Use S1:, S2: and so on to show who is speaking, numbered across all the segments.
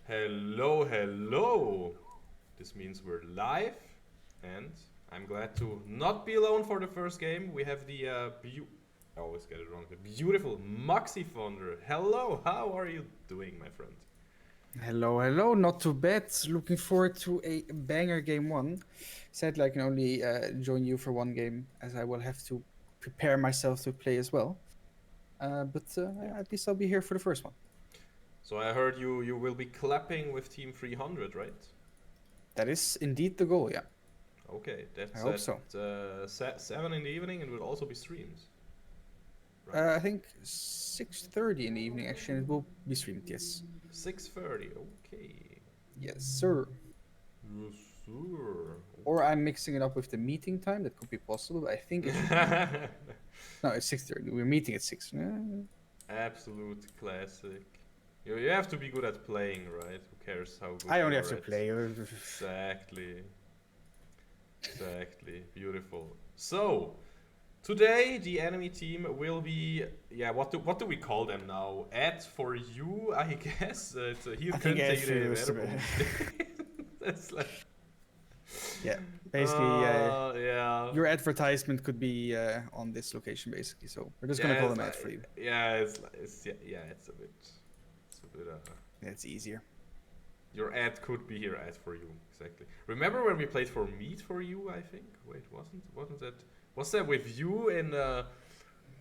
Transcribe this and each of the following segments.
S1: Hello, hello. This means we're live, and I'm glad to not be alone for the first game. We have the I always get it wrong. The beautiful Maxi Founder. Hello, how are you doing, my friend?
S2: Hello, hello. Not too bad. Looking forward to a banger game one. Sadly, I can only join you for one game, as I will have to prepare myself to play as well. But
S1: Yeah.
S2: at least I'll be here for the first one.
S1: So I heard you will be clapping with Team 300, right?
S2: That is indeed the goal. Yeah,
S1: Okay,
S2: I
S1: that's
S2: hope
S1: at
S2: so.
S1: 7 in the evening, and will also be streams, right?
S2: I think 6:30 in the evening. Actually, it will be streamed. Yes,
S1: 6:30. Okay.
S2: yes, sir.
S1: Yes, sir.
S2: Or I'm mixing it up with the meeting time. That could be possible. But I think it should be. No, it's 6:30. We're meeting at 6.
S1: Absolute classic. You have to be good at playing, right? Who cares how good
S2: I
S1: you
S2: only
S1: are
S2: have to
S1: at?
S2: play.
S1: Exactly. Exactly. Beautiful. So, today the enemy team will be, yeah, what do we call them now? AD4U, I guess. Hier
S2: I think
S1: könnte ihre
S2: AD4U is the
S1: Werbung stehen. That's like,
S2: Yeah, basically,
S1: yeah.
S2: your advertisement could be on this location, basically. So we're just gonna
S1: Yeah,
S2: call
S1: it's
S2: them ad
S1: like,
S2: for you.
S1: yeah, yeah, it's a bit.
S2: That's easier.
S1: Your ad could be here, ad for you, exactly. Remember when we played for Meat for You? I think. Wait, wasn't that? Was that with you in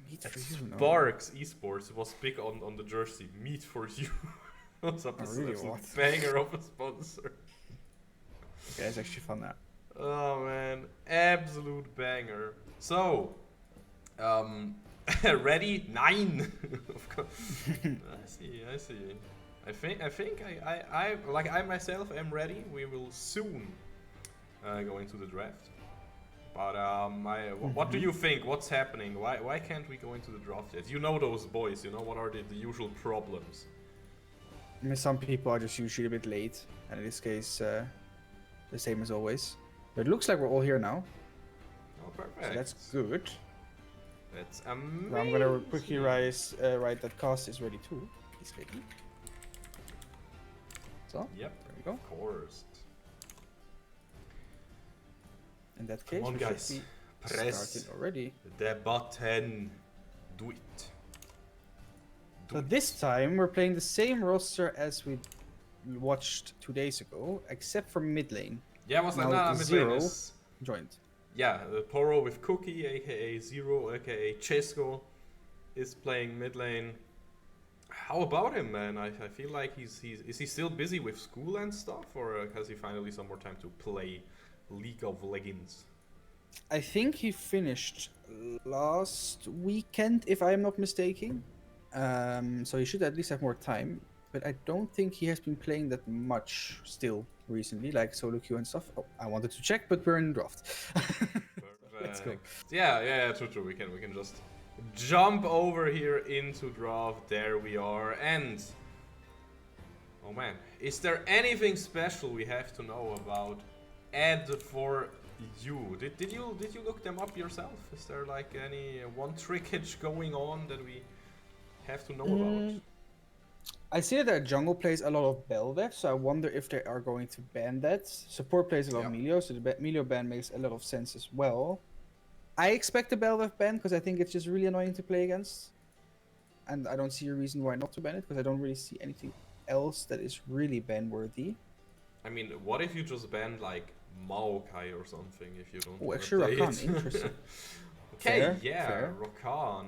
S2: Meat
S1: at
S2: for you, no.
S1: Sparks Esports? It was big on the jersey. Meat for You. Was up
S2: Oh,
S1: this
S2: really?
S1: absolute
S2: What?
S1: banger of a sponsor.
S2: Yeah, it's actually fun now.
S1: Oh man, absolute banger. So, ready? 9. Of course. I see. I myself am ready. We will soon go into the draft. But what do you think? What's happening? Why can't we go into the draft yet? You know those boys. You know what are the usual problems.
S2: I mean, some people are just usually a bit late, and in this case, the same as always. But it looks like we're all here now,
S1: Oh, perfect.
S2: so that's good.
S1: That's
S2: So
S1: amazing.
S2: I'm gonna quickly write that cast is ready too. He's ready. So
S1: Yep.
S2: there we go.
S1: Of course.
S2: In that case,
S1: Come on,
S2: we
S1: guys.
S2: should be
S1: Press
S2: started already.
S1: the button. Do it.
S2: So this time we're playing the same roster as we watched 2 days ago, except for mid lane
S1: Yeah, was
S2: Now
S1: that mid
S2: Zero
S1: lane is
S2: joined.
S1: yeah, Poro with Cookie, aka Zero, aka Chesco, is playing mid lane. How about him, man? I feel like is he still busy with school and stuff, or has he finally some more time to play League of Legends?
S2: I think he finished last weekend, if I'm not mistaken. So he should at least have more time. But I don't think he has been playing that much still recently, like solo queue and stuff. Oh, I wanted to check, but we're in draft. Let's go.
S1: Yeah, true. We can just jump over here into draft. There we are, and oh man, is there anything special we have to know about AD4U? Did you look them up yourself? Is there like any one trickage going on that we have to know about?
S2: I see that jungle plays a lot of Bel'Vev, so I wonder if they are going to ban that. Support plays a lot of
S1: Yeah.
S2: Melio, so the Melio ban makes a lot of sense as well. I expect a Bel'Vev ban because I think it's just really annoying to play against. And I don't see a reason why not to ban it, because I don't really see anything else that is really ban-worthy.
S1: I mean, what if you just ban like Maokai or something if you don't
S2: Oh,
S1: wanna
S2: actually,
S1: play
S2: Rakan,
S1: it?
S2: interesting.
S1: Okay,
S2: Fair,
S1: yeah,
S2: fair.
S1: Rakan.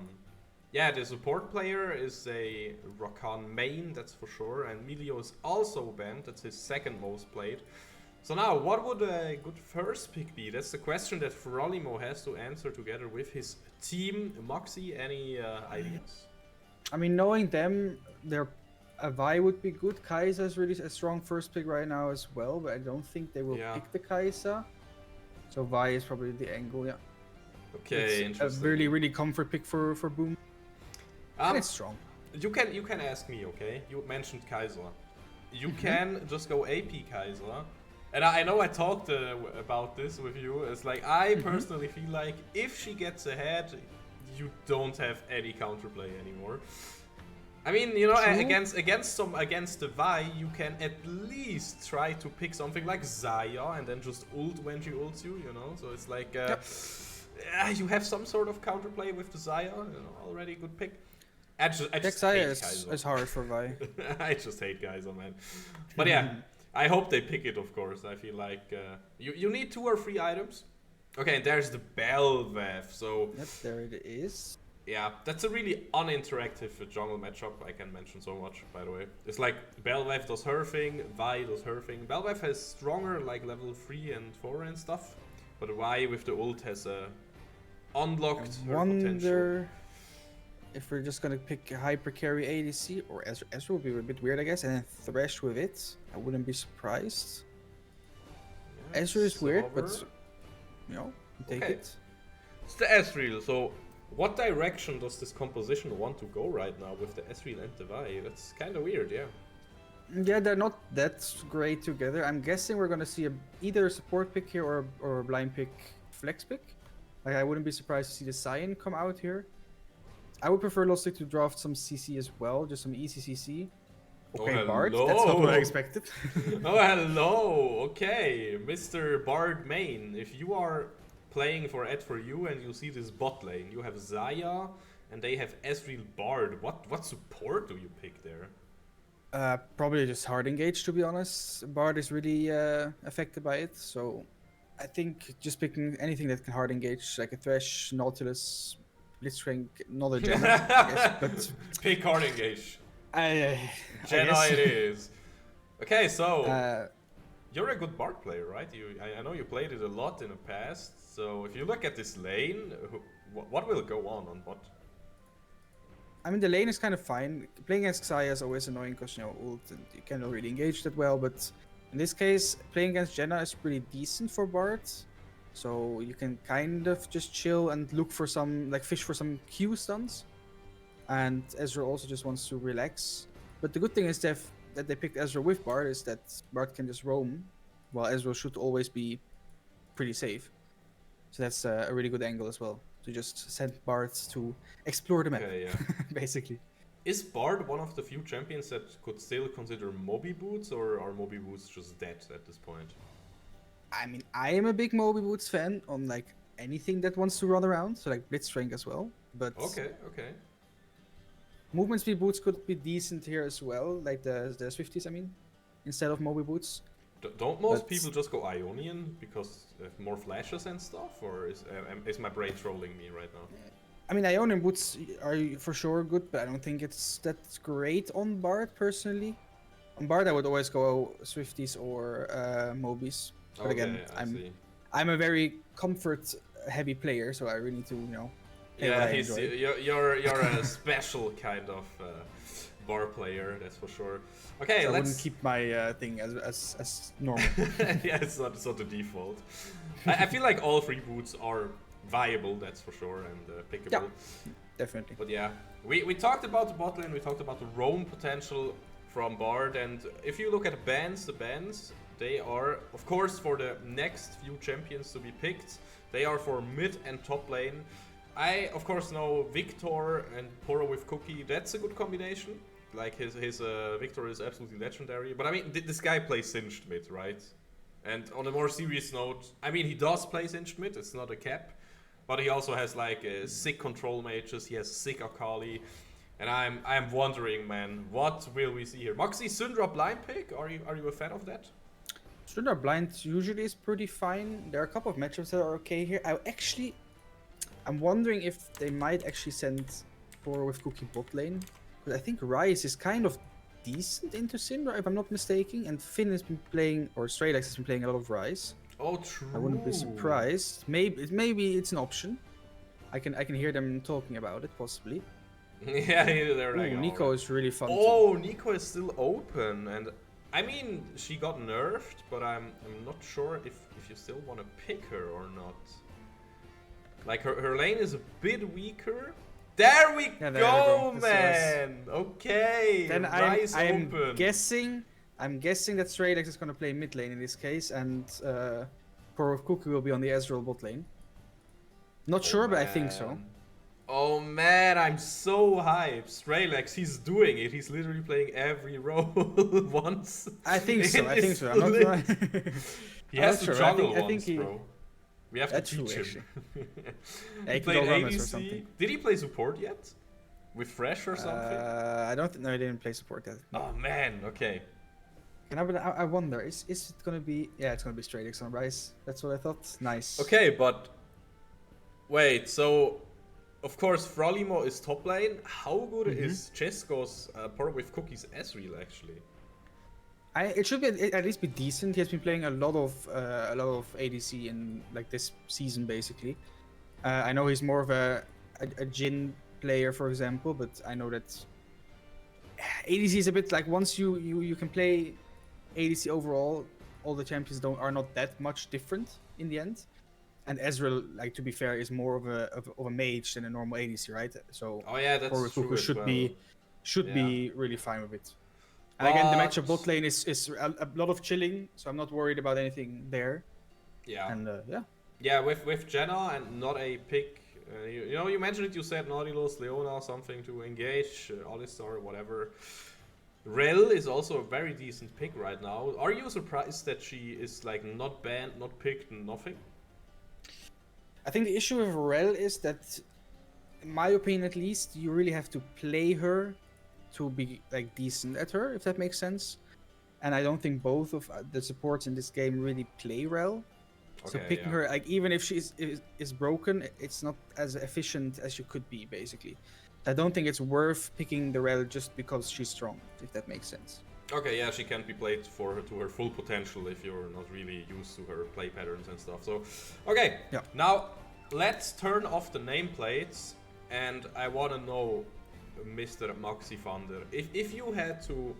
S1: Yeah, the support player is a Rakan main, that's for sure, and Melio is also banned, that's his second most played. So now, what would a good first pick be? That's the question that Frolimo has to answer together with his team. Moxie, any ideas?
S2: I mean, knowing them, their Vi would be good. Kai'Sa is really a strong first pick right now as well, but I don't think they will
S1: Yeah.
S2: pick the Kai'Sa. So Vi is probably the angle, yeah.
S1: Okay,
S2: It's
S1: interesting.
S2: a really comfort pick for Boom. And it's strong.
S1: You can ask me, okay? You mentioned Kaiser. You can just go AP Kaiser. And I know I talked about this with you. It's like, I personally feel like if she gets ahead, you don't have any counterplay anymore. I mean, you know,
S2: True.
S1: against the Vi, you can at least try to pick something like Zaya and then just ult when she ults you, you know. So it's like you have some sort of counterplay with the Zaya, you know, already good pick. I just hate
S2: Zaya
S1: Kaizo.
S2: is hard for Vi.
S1: I just hate Kaizo, man. But yeah, I hope they pick it, of course. I feel like you need 2 or 3 items. Okay, and there's the Belvev, so...
S2: Yep, there it is.
S1: Yeah, that's a really uninteractive jungle matchup, I can mention so much, by the way. It's like, Belvev does her thing, Vi does her thing. Belvev has stronger, like, level 3 and 4 and stuff. But Vi with the ult has unlocked her potential.
S2: If we're just gonna pick hyper carry ADC, or Ezra would be a bit weird, I guess, and then Thresh with it. I wouldn't be surprised.
S1: Yeah,
S2: Ezra is weird, but, you know, take it.
S1: It's the Ezreal, so... What direction does this composition want to go right now with the Ezreal and the Vi? That's kind of weird, yeah.
S2: Yeah, they're not that great together. I'm guessing we're gonna see either a support pick here or a blind pick flex pick. Like, I wouldn't be surprised to see the Cyan come out here. I would prefer Lostik to draft some CC as well, just some easy CC. Okay, Bard, that's not what I expected.
S1: Oh, hello! Okay, Mr. Bard main, if you are playing for AD4U and you see this bot lane, you have Zaya and they have Ezreal Bard. What support do you pick there?
S2: Probably just hard engage, to be honest. Bard is really affected by it, so I think just picking anything that can hard engage, like a Thresh, Nautilus, Blitzcrank, not a Jenna, I guess, but...
S1: Pick hard engage.
S2: Jenna
S1: it is. Okay, so... You're a good Bard player, right? I know you played it a lot in the past. So if you look at this lane, what will go on bot?
S2: I mean, the lane is kind of fine. Playing against Xayah is always annoying because, you know, ult and you cannot really engage that well. But in this case, playing against Jenna is pretty decent for Bard. So you can kind of just chill and look for some, like, fish for some Q stuns. And Ezra also just wants to relax. But the good thing is that they picked Ezra with Bard is that Bard can just roam, while Ezra should always be pretty safe. So that's a really good angle as well, to just send Bard to explore the map, basically.
S1: Is Bard one of the few champions that could still consider Moby Boots, or are Moby Boots just dead at this point?
S2: I mean, I am a big Moby Boots fan on like anything that wants to run around, so like Blitzcrank as well. But
S1: okay.
S2: Movement speed boots could be decent here as well, like the Swifties, I mean, instead of Moby boots.
S1: Don't most people just go Ionian because they have more flashes and stuff, or is my brain trolling me right now?
S2: I mean, Ionian boots are for sure good, but I don't think it's that great on Bard personally. On Bard, I would always go Swifties or Mobies. But again, I'm a very comfort-heavy player, so I really need to, you know.
S1: Yeah, you're a special kind of bar player, that's for sure. Okay,
S2: so I wouldn't keep my thing as normal.
S1: Yeah, it's not the default. I feel like all 3 boots are viable, that's for sure, and pickable.
S2: Yeah, definitely.
S1: But yeah, we talked about the bot lane, we talked about the roam potential from Bard, and if you look at the bans, they are, of course, for the next few champions to be picked, they are for mid and top lane. I, of course, know Victor and Poro with Cookie. That's a good combination. Like, his Victor is absolutely legendary. But, I mean, this guy plays Singed mid, right? And on a more serious note, I mean, he does play Singed mid. It's not a cap. But he also has, like, sick control mages. He has sick Akali. And I'm wondering, man, what will we see here? Moxie, Syndra blind pick? Are you a fan of that?
S2: Syndra blind usually is pretty fine. There are a couple of matchups that are okay here. I'm wondering if they might actually send Poro with Cookie bot lane. Because I think Ryze is kind of decent into Syndra, if I'm not mistaken. And Finn has been playing, or Straylex has been playing a lot of Ryze.
S1: Oh, true.
S2: I wouldn't be surprised. Maybe it's an option. I can hear them talking about it, possibly.
S1: Yeah, they're like,
S2: Nico is really fun.
S1: Oh, too. Nico is still open, and I mean, she got nerfed, but I'm not sure if you still want to pick her or not. Like, her lane is a bit weaker. There we go, man! Okay,
S2: then I'm guessing that Straylex is going to play mid lane in this case, and Poro of Cookie will be on the Ezreal bot lane. Not sure, but I think so.
S1: Oh man, I'm so hyped. Straylex, he's doing it. He's literally playing every role once.
S2: I think so.
S1: In
S2: I think
S1: his
S2: so. I'm not.
S1: split. He
S2: I'm
S1: has
S2: not
S1: to
S2: sure.
S1: juggle
S2: I think
S1: once,
S2: he.
S1: bro. We have to
S2: That's true,
S1: teach him.
S2: actually. Yeah,
S1: He
S2: he can
S1: played
S2: go Rammus or
S1: ADC.
S2: something.
S1: Did he play support yet? With Fresh or something?
S2: I don't. No, he didn't play support yet. No.
S1: Oh man, okay.
S2: And I wonder, is it gonna be? Yeah, it's gonna be straight X on Rise. That's what I thought. Nice.
S1: Okay, but wait, so of course Frolimo is top lane. How good is Chesco's part with Cookie's Ezreal actually?
S2: It should be at least be decent. He has been playing a lot of ADC in like this season basically. I know he's more of a Jhin player, for example, but I know that ADC is a bit like once you can play ADC overall, all the champions are not that much different in the end. And Ezreal, like to be fair, is more of a mage than a normal ADC, right? So
S1: Oh yeah, that's
S2: Power
S1: true
S2: Cuckoo
S1: as
S2: should
S1: well.
S2: be really fine with it. And
S1: But
S2: again, the matchup bot lane is a lot of chilling, so I'm not worried about anything there.
S1: yeah,
S2: And yeah.
S1: yeah, with Jenna and not a pick. You know, you mentioned it. You said Nautilus, Leona, something to engage, Alistar, whatever. Rel is also a very decent pick right now. Are you surprised that she is like not banned, not picked, nothing?
S2: I think the issue with Rel is that, in my opinion at least, you really have to play her to be like decent at her, if that makes sense. And I don't think both of the supports in this game really play Rel. So
S1: Okay,
S2: picking
S1: yeah.
S2: her, like even if she is broken, it's not as efficient as she could be, basically. I don't think it's worth picking the Rel just because she's strong, if that makes sense.
S1: Okay, yeah, she can't be played to her full potential if you're not really used to her play patterns and stuff. So, okay,
S2: Yeah.
S1: now let's turn off the nameplates, and I want to know, Mr. Maxi Vander, if you had to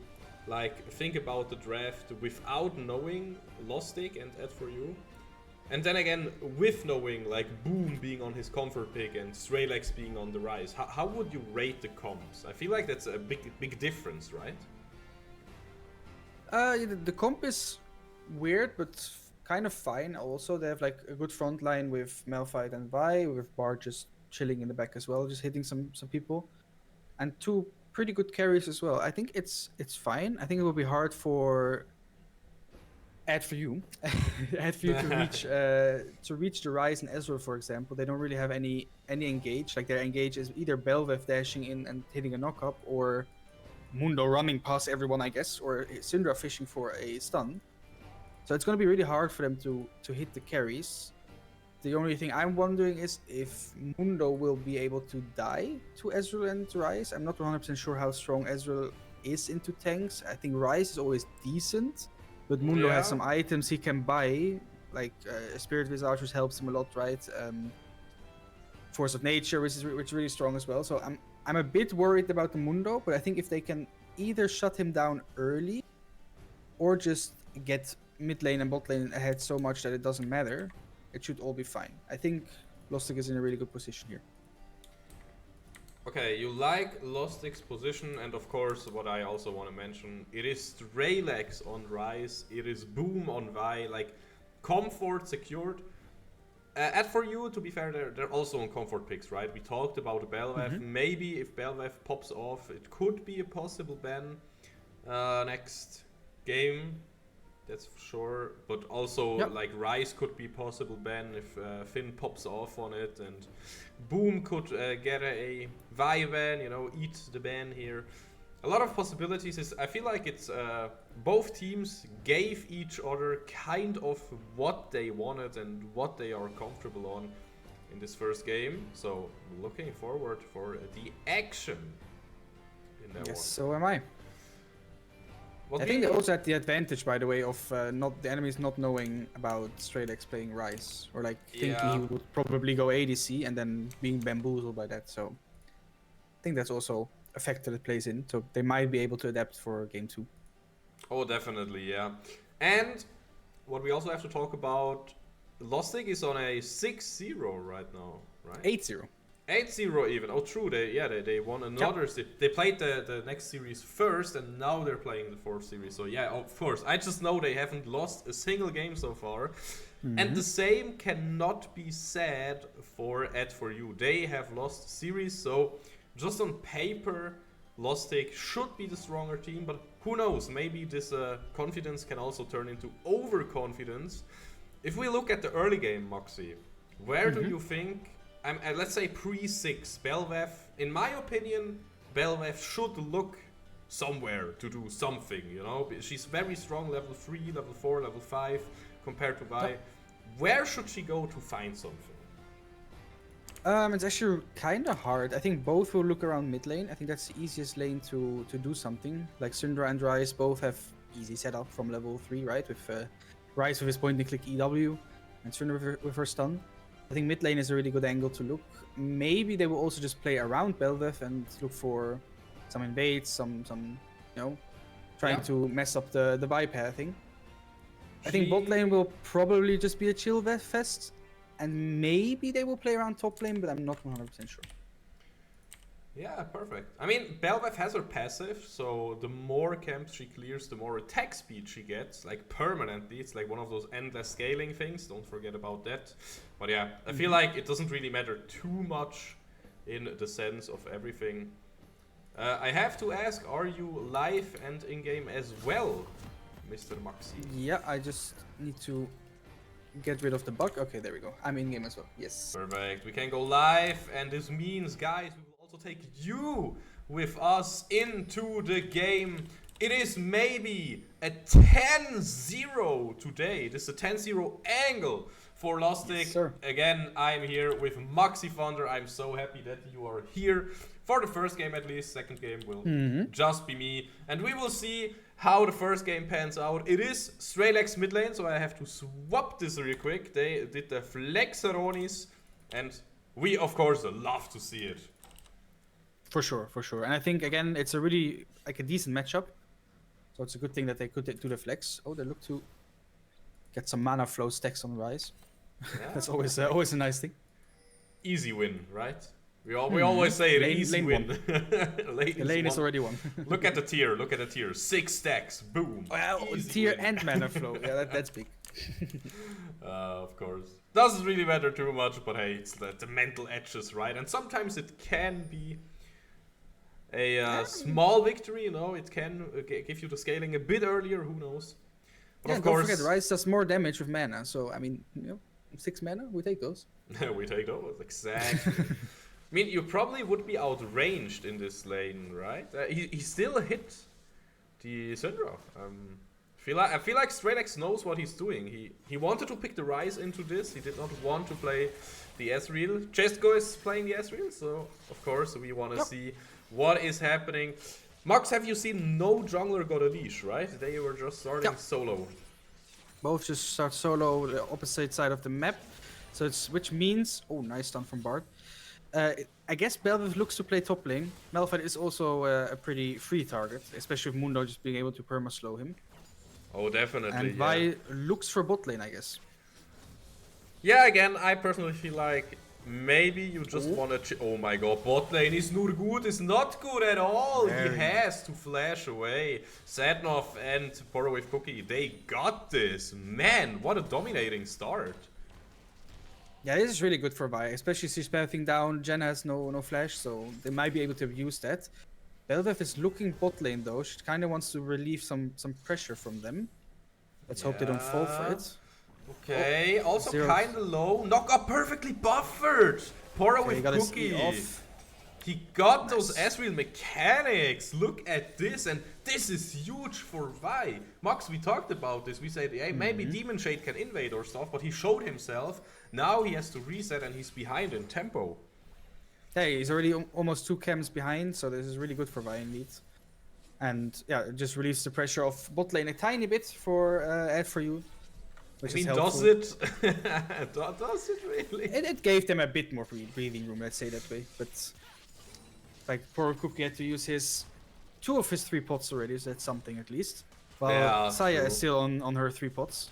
S1: like think about the draft without knowing Lostik and AD4U, and then again with knowing like Boom being on his comfort pick and Straylex being on the rise, how would you rate the comps? I feel like that's a big difference, right?
S2: The comp is weird, but kind of fine. Also, they have like a good front line with Malphite and Vi, with Bar just chilling in the back as well, just hitting some people, and two pretty good carries as well. I think it's fine. I think it will be hard for AD4U to reach the Rise and Ezreal, for example. They don't really have any engage. Like their engage is either Belveth dashing in and hitting a knock up, or Mundo running past everyone, I guess, or Syndra fishing for a stun. So it's going to be really hard for them to hit the carries. The only thing I'm wondering is if Mundo will be able to die to Ezreal and Ryze. I'm not 100% sure how strong Ezreal is into tanks. I think Ryze is always decent, but Mundo has some items he can buy, like Spirit Visage helps him a lot, right? Force of Nature, which is really strong as well. So I'm a bit worried about the Mundo, but I think if they can either shut him down early or just get mid lane and bot lane ahead so much that it doesn't matter, it should all be fine. I think Lostik is in a really good position here.
S1: Okay, you like Lostik's position, and of course, what I also want to mention, it is Straylex on Rise, it is Boom on Vi, like comfort secured. AD4U, to be fair, they're also on comfort picks, right? We talked about Belveth. Maybe if Belveth pops off, it could be a possible ban next game. That's for sure. But also, like, Rise could be possible ban if Finn pops off on it. And Boom could get a Vi ban, you know, eat the ban here. A lot of possibilities. I feel like it's both teams gave each other kind of what they wanted and what they are comfortable on in this first game. So looking forward for the action in that one.
S2: Yes, so am I. I think they also had the advantage, by the way, of not the enemies not knowing about Straylex playing Rise, or like thinking he would probably go ADC and then being bamboozled by that. So I think that's also a factor that plays in. So they might be able to adapt for game 2.
S1: Oh, definitely, yeah. And what we also have to talk about, Lostik is on a 6-0 right now, right?
S2: 8-0.
S1: 8-0 even. Oh, true. They won another. They played the next series first, and now they're playing the fourth series. So yeah, of course. I just know they haven't lost a single game so far, and the same cannot be said for AD4U. They have lost series, so just on paper, Lostik should be the stronger team. But who knows? Maybe this confidence can also turn into overconfidence. If we look at the early game, Moxie, where do you think? Let's say pre-6, Belvev, in my opinion, Belvev should look somewhere to do something, you know? She's very strong, level 3, level 4, level 5, compared to Vi. Where should she go to find something?
S2: It's actually kind of hard. I think both will look around mid lane. I think that's the easiest lane to do something. Like Syndra and Ryze both have easy setup from level 3, right? With Ryze with his point and click EW, and Syndra with her stun. I think mid lane is a really good angle to look. Maybe they will also just play around Belvev and look for some invades, some you know, trying to mess up the bypathing. I think bot lane will probably just be a chill fest, and maybe they will play around top lane, but I'm not 100% sure.
S1: Yeah, perfect. I mean, Belvev has her passive, so the more camps she clears, the more attack speed she gets, like permanently. It's like one of those endless scaling things, don't forget about that. But yeah, I feel like it doesn't really matter too much in the sense of everything. I have to ask, are you live and in-game as well, Mr. Maxi?
S2: Yeah, I just need to get rid of the bug. Okay, there we go. I'm in-game as well, yes.
S1: Perfect, we can go live, and this means, guys, we will also take you with us into the game. It is maybe a 10-0 today. This is a 10-0 angle for Lostik.
S2: Yes,
S1: again, I'm here with Maxi Thunder. I'm so happy that you are here for the first game at least. Second game will just be me. And we will see how the first game pans out. It is Strelex mid lane, so I have to swap this real quick. They did the Flexeronis, and we, of course, love to see it.
S2: For sure, for sure. And I think, again, it's a really, like, a decent matchup. So it's a good thing that they could do the flex. Oh, they look to get some mana flow stacks on Ryze. Yeah, that's always a nice thing.
S1: Easy win, right? We always say it, easy win.
S2: The lane is already won.
S1: Look at the tier, look at the tier. 6 stacks, boom.
S2: Well, tier win. And mana flow. Yeah, that's big.
S1: Of course. Doesn't really matter too much, but hey, it's the mental edges, right? And sometimes it can be a small victory, you know, it can give you the scaling a bit earlier, who knows. But of course,
S2: don't forget, Ryze does more damage with mana, so I mean, you know, 6 mana, we take those.
S1: We take those, exactly. I mean, you probably would be outranged in this lane, right? He still hit the Syndra. I feel like Strelex knows what he's doing. He wanted to pick the Ryze into this. He did not want to play the Ezreal. Chesko is playing the Ezreal, so of course we want to see what is happening. Max, have you seen no jungler got a leash, right? They were just starting solo.
S2: Both just start solo, the opposite side of the map. So it's, which means, oh, nice stun from Bard. I guess Belvev looks to play top lane. Malphite is also a pretty free target, especially with Mundo just being able to perma-slow him.
S1: Oh, definitely,
S2: and Vi looks for bot lane, I guess.
S1: Yeah, again, I personally feel like maybe you just want to... Oh my god, bot lane is nur good, is not good at all. He has to flash away. Sadnov and Poro with Cookie, they got this. Man, what a dominating start.
S2: Yeah, this is really good for Vi, especially she's pathing down. Jen has no flash, so they might be able to use that. Belvev is looking bot lane though. She kind of wants to relieve some pressure from them. Let's hope they don't fall for it.
S1: Okay, also kind of low. Knock up perfectly buffered. Poro with Cookie. He got those Ezreal mechanics. Look at this, and this is huge for Vi. Max, we talked about this. We said, hey, maybe Demon Shade can invade or stuff, but he showed himself. Now he has to reset, and he's behind in tempo.
S2: Hey, he's already almost 2 camps behind, so this is really good for Vi indeed. And yeah, it just relieves the pressure of bot lane a tiny bit for AD4U.
S1: I mean, does it? Does it really?
S2: It gave them a bit more breathing room, let's say that way. But like, poor Cookie had to use 2 of his 3 pots already, so that's something at least. While Saya is still on her 3 pots.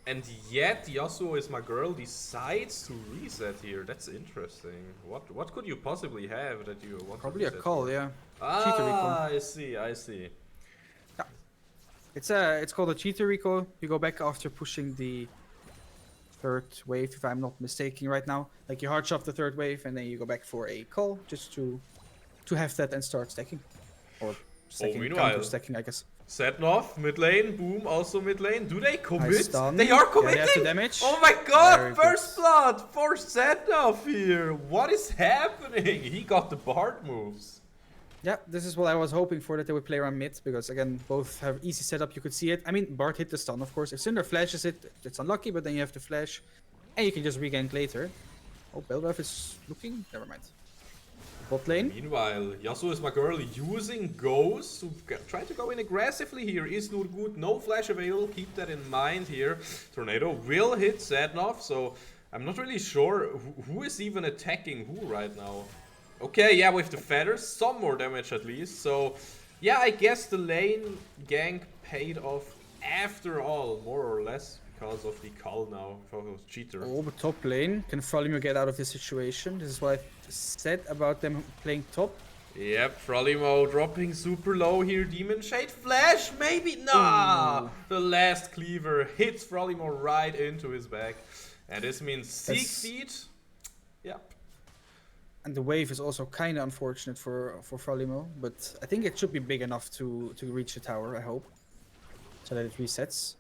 S1: And yet Yasuo is my girl decides to reset here. That's interesting. What could you possibly have that you want
S2: Probably
S1: to
S2: a
S1: reset
S2: call,
S1: for?
S2: yeah. Cheater recall.
S1: Ah, I see.
S2: Yeah. It's called a cheater recall. You go back after pushing the third wave, if I'm not mistaken right now. Like you hard shove the third wave and then you go back for a call just to have that and start stacking. Or stacking,
S1: meanwhile,
S2: counter stacking, I guess.
S1: Setnov, mid lane, Boom also mid lane. Do they commit?
S2: Nice stun.
S1: They are
S2: Yeah,
S1: committing!
S2: they have the damage.
S1: Oh my god,
S2: Very
S1: first
S2: good.
S1: blood for Setnov here! What is happening? He got the Bard moves.
S2: Yeah, this is what I was hoping for, that they would play around mid, because again, both have easy setup, you could see it. I mean, Bart hit the stun, of course. If Cinder flashes it, it's unlucky, but then you have to flash, and you can just regank later. Oh, Belref is looking? Never mind. Bot lane.
S1: Meanwhile, Yasuo is my girl using Ghost to try to go in aggressively here. Is not good, no flash available, keep that in mind here. Tornado will hit Setnov, so I'm not really sure who is even attacking who right now. Okay, yeah, with the feathers, some more damage at least. So, yeah, I guess the lane gank paid off after all, more or less, because of the call now for those cheater.
S2: Oh, but top lane. Can Frolimo get out of this situation? This is what I said about them playing top.
S1: Yep, Frolimo dropping super low here. Demon Shade flash, maybe? Nah!
S2: Ooh.
S1: The last cleaver hits Frolimo right into his back. And this means Seek feet. Yep.
S2: And the wave is also kind of unfortunate for Frolimo, but I think it should be big enough to reach the tower, I hope. So that it resets.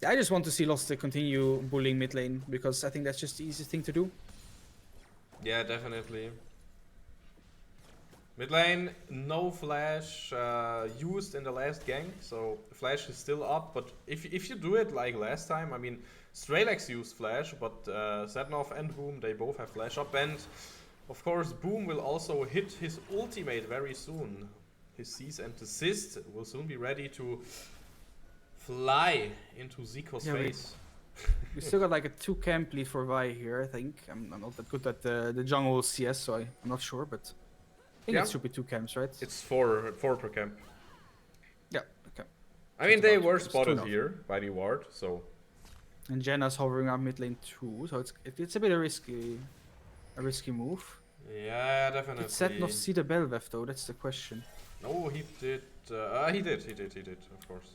S2: I just want to see Lostik continue bullying mid lane, because I think that's just the easiest thing to do.
S1: Yeah, definitely. Mid lane, no flash used in the last gank, so flash is still up. But if you do it like last time, I mean, Strelex used flash, but Setnov and Boom, they both have flash up. And of course, Boom will also hit his ultimate very soon. His cease and desist will soon be ready to fly into Zico's face.
S2: We still got like a 2 camp lead for Vi here, I think. I'm not that good at the jungle CS, so I'm not sure, but I think it should be 2 camps, right?
S1: It's four per camp.
S2: Yeah, okay.
S1: I mean, they were
S2: It's
S1: spotted
S2: 2-0.
S1: here by the ward, so...
S2: And Jenna's hovering around mid lane too, so it's a bit of a risky move.
S1: Yeah, definitely.
S2: Did Setnov see the Belveth though? That's the question.
S1: No, he did. He did, of course.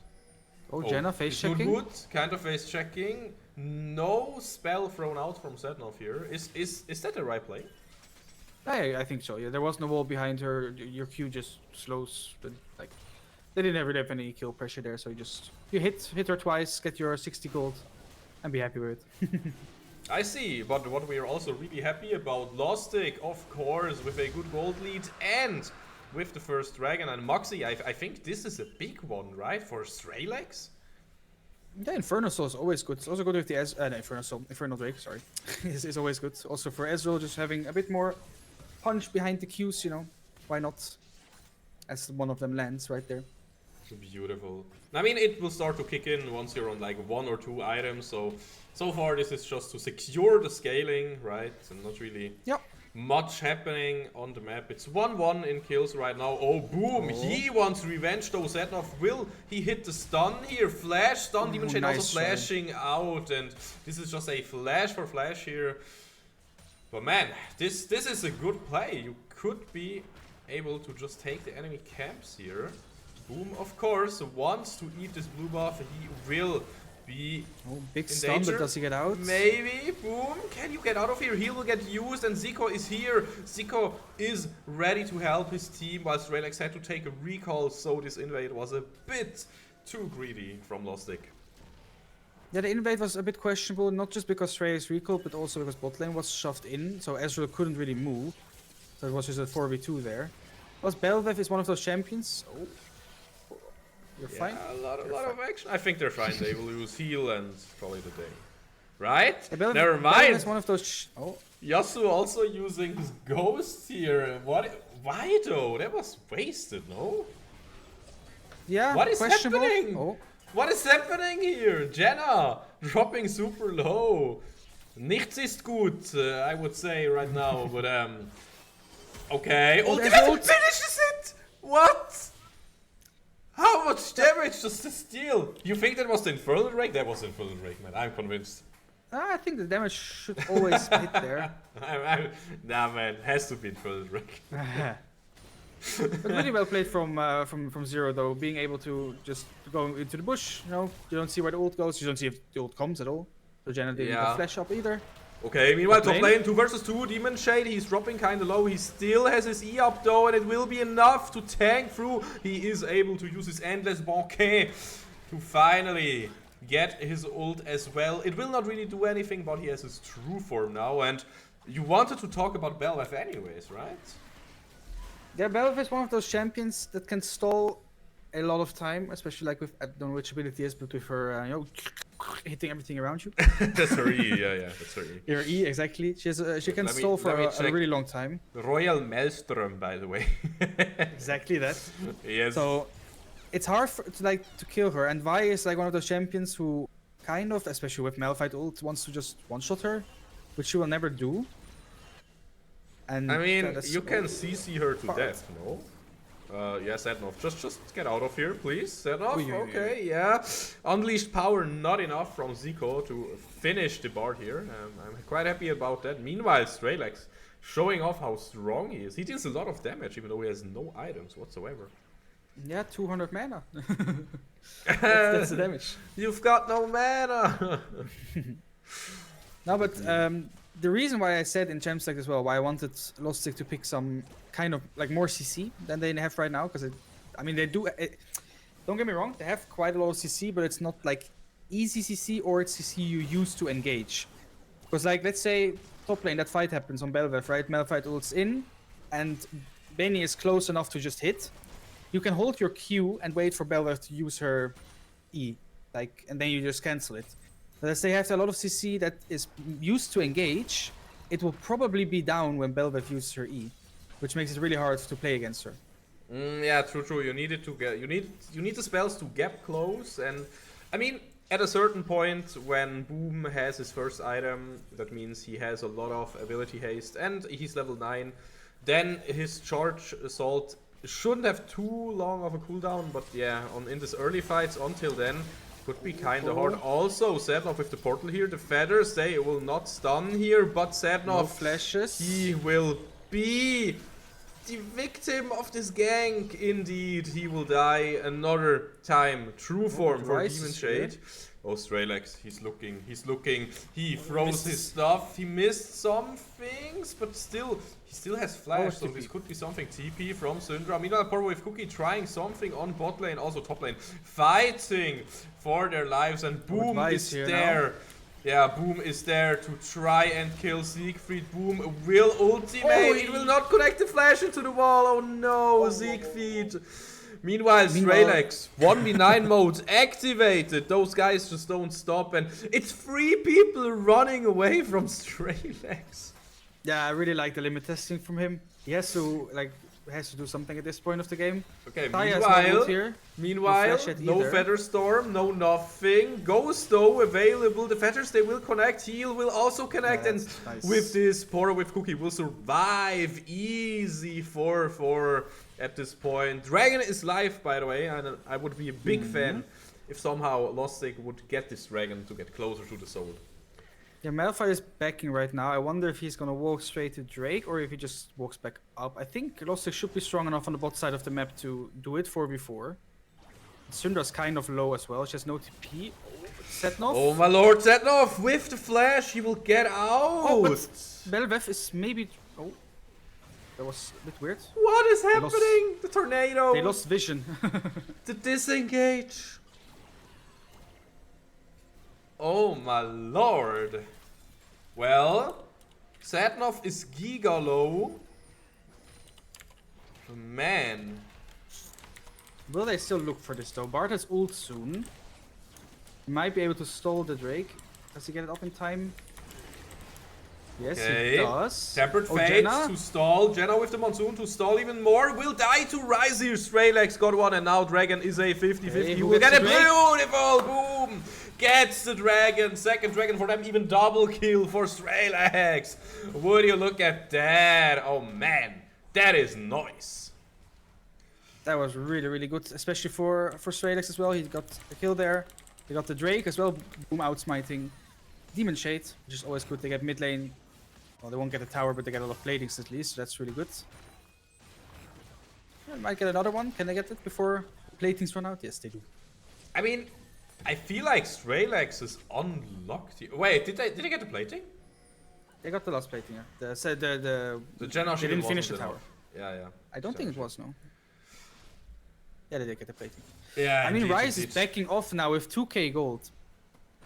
S2: Oh, Jenna face
S1: it's not
S2: checking.
S1: good. Kind of face checking. No spell thrown out from Setnov here. Is that the right play?
S2: I think so. Yeah, there was no wall behind her. Your Q just slows. But like, they didn't really have any kill pressure there, so you hit her twice, get your 60 gold, and be happy with it.
S1: I see, but what we are also really happy about, Lostik, of course, with a good gold lead and with the first dragon and Moxie. I think this is a big one, right, for Strelex?
S2: Yeah, Inferno Soul is always good. It's also good with the Inferno Drake, sorry. is always good. Also for Ezreal, just having a bit more punch behind the Qs, you know. Why not? As one of them lands right there.
S1: Beautiful. I mean, it will start to kick in once you're on like 1 or 2 items, so far this is just to secure the scaling, right? And not really much happening on the map. It's 1-1 in kills right now. Oh, Boom! Oh. He wants revenge though. Setnov, will he hit the stun here? Flash, stun, Demon Shade also flashing out, and this is just a flash for flash here. But man, this is a good play. You could be able to just take the enemy camps here. Boom, of course, wants to eat this blue buff. He will be
S2: big
S1: in
S2: stun,
S1: danger.
S2: but does he get out?
S1: Maybe. Boom, can you get out of here? He will get used, and Zico is here. Zico is ready to help his team, while Strelex had to take a recall, so this invade was a bit too greedy from Lostik.
S2: Yeah, the invade was a bit questionable, not just because Strelex recalled, but also because bot lane was shoved in, so Ezreal couldn't really move. So it was just a 4v2 there. Plus, Belveth is one of those champions. Oh. You're fine?
S1: A lot of action. I think they're fine. They will lose heal and call it a day. Right?
S2: Yeah,
S1: never mind.
S2: Is one of those
S1: Yasuo also using his ghost here. Why though? That was wasted, no?
S2: Yeah,
S1: what is happening?
S2: Oh.
S1: What is happening here? Jenna dropping super low. Nichts ist gut, I would say right now, but okay. Ultimate finishes it! What? How much damage damage, just a steal. You think that was the Infernal Drake? That was the Infernal Drake, man. I'm convinced.
S2: I think the damage should always hit there.
S1: Nah, man, has to be Infernal Drake.
S2: But really well played from Zero, though, being able to just go into the bush. You know, you don't see where the ult goes. You don't see if the ult comes at all. So Jenna didn't even flash up either.
S1: Okay, meanwhile, top lane, 2 versus 2, Demon Shade, he's dropping kind of low. He still has his E up though, and it will be enough to tank through. He is able to use his Endless Banquet to finally get his ult as well. It will not really do anything, but he has his true form now. And you wanted to talk about Belveth anyways, right?
S2: Yeah, Belveth is one of those champions that can stall a lot of time, especially like with, I don't know which ability it is, but with her, you know, hitting everything around you.
S1: That's her E, yeah, that's her E.
S2: Her E, exactly. She can stall for a really long time.
S1: Royal Maelstrom, by the way.
S2: Exactly that.
S1: Yes.
S2: So it's hard to kill her, and Vi is like one of those champions who kind of, especially with Malphite ult, wants to just one-shot her, which she will never do. And
S1: I mean, you can CC her to death, no? Yeah, Setnov, just get out of here, please. Setnov, okay, yeah. Unleashed power, not enough from Zico to finish the board here. I'm quite happy about that. Meanwhile, Strelex showing off how strong he is. He deals a lot of damage, even though he has no items whatsoever.
S2: Yeah, 200 mana. that's the damage.
S1: You've got no mana!
S2: No, but the reason why I said in Champ Select as well, why I wanted Lostik to pick some kind of like more CC than they have right now, because I mean they do. Don't get me wrong, they have quite a lot of CC, but it's not like easy CC or it's CC you use to engage. Because like let's say top lane, that fight happens on Belveth, right? Malphite ults in, and Benny is close enough to just hit. You can hold your Q and wait for Belveth to use her E, like, and then you just cancel it. But as they have a lot of CC that is used to engage, it will probably be down when Belveth uses her E, which makes it really hard to play against her.
S1: Yeah, true. You need it to get. You need the spells to get close, and I mean, at a certain point when Boom has his first item, that means he has a lot of ability haste, and he's level 9. Then his charge assault shouldn't have too long of a cooldown, but yeah, in this early fights until then. Could be kind of hard. Also, Sednov with the portal here. The feathers, they will not stun here, but Sednov,
S2: no flashes.
S1: He will be the victim of this gank. Indeed, he will die another time. True form for Demon Shade. Oh, Strelex, he's looking. He throws his stuff. He missed some things, but he still has flash, so this could be something TP from Syndra. Meanwhile, Porvo with Cookie trying something on bot lane, also top lane, fighting for their lives, and Boom is there. Now. Yeah, Boom is there to try and kill Siegfried. Boom will ultimate. He will not connect the flash into the wall. Oh no, Siegfried. Meanwhile, Strelex, 1v9 modes activated. Those guys just don't stop, and it's 3 people running away from Strelex.
S2: Yeah, I really like the limit testing from him. He has to do something at this point of the game.
S1: Okay,
S2: meanwhile,
S1: no Feather Storm, no nothing. Ghost though available. The Feathers, they will connect. Heal will also connect, and nice. With this, Porro with Cookie will survive easy 4-4 at this point. Dragon is live, by the way, and I would be a big fan if somehow Lostik would get this Dragon to get closer to the soul.
S2: Yeah, Malphite is backing right now. I wonder if he's gonna walk straight to Drake or if he just walks back up. I think Lostik should be strong enough on the bot side of the map to do it 4v4. Syndra's kind of low as well. She has no TP. Setnov.
S1: Oh my lord, Setnov with the flash. He will get out.
S2: Oh, but Belveth is maybe... Oh, that was a bit weird.
S1: What is happening? The tornado.
S2: They lost vision.
S1: The disengage. Oh my lord. Well, Setnov is giga low. Man.
S2: Will they still look for this though? Bart has ult soon. He might be able to stall the Drake. Does he get it up in time? Yes, he does.
S1: Tempered Fate to stall. Jenna with the Monsoon to stall even more. Will die to rise here. Strelex got one, and now Dragon is a 50-50. He will get a beautiful Boom. Gets the Dragon. Second Dragon for them. Even double kill for Strelex. Would you look at that? Oh man. That is nice.
S2: That was really, really good, especially for Stralex as well. He got the kill there. They got the Drake as well, boom outsmiting. Demon Shade, which is always good. They get mid lane. Well, they won't get a tower, but they get a lot of platings at least, so that's really good. Yeah, might get another one. Can they get it before platings run out? Yes, they do.
S1: I mean, I feel like Stralex is unlocked here. Wait, did they get the plating?
S2: They got the last plating, yeah. The
S1: Genosha
S2: they didn't finish the tower.
S1: Yeah.
S2: I don't think it was, no. Yeah, they did get the plating.
S1: Yeah,
S2: I mean,
S1: indeed,
S2: Ryze is backing off now with 2k gold.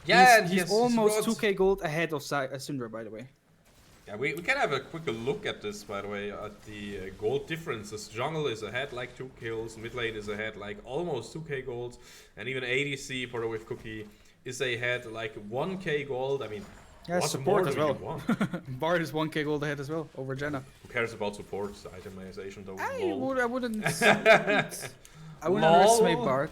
S1: Yeah, and
S2: he's almost 2k gold ahead of Syndra, by the way.
S1: Yeah, we can have a quick look at this, by the way, at the gold differences. Jungle is ahead like 2 kills, mid lane is ahead like almost 2k gold, and even ADC, Porter with Cookie, is ahead like 1k gold. I mean,
S2: yeah,
S1: what
S2: support
S1: more
S2: as
S1: do you
S2: well.
S1: want?
S2: Bard is 1k gold ahead as well, over Jenna.
S1: Who cares about support itemization though?
S2: I wouldn't I wouldn't
S1: Lol.
S2: underestimate Bard.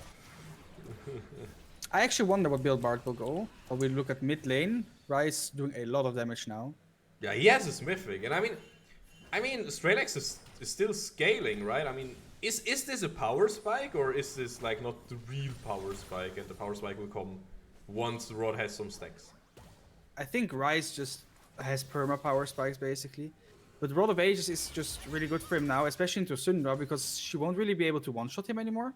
S2: I actually wonder what build Bard will go. But we look at mid lane. Ryze doing a lot of damage now.
S1: Yeah, he has his mythic, and I mean, Stralex is still scaling, right? I mean, is this a power spike, or is this like not the real power spike, and the power spike will come once the Rod has some stacks?
S2: I think Ryze just has perma power spikes basically. But Rod of Ages is just really good for him now, especially into Syndra, because she won't really be able to one-shot him anymore.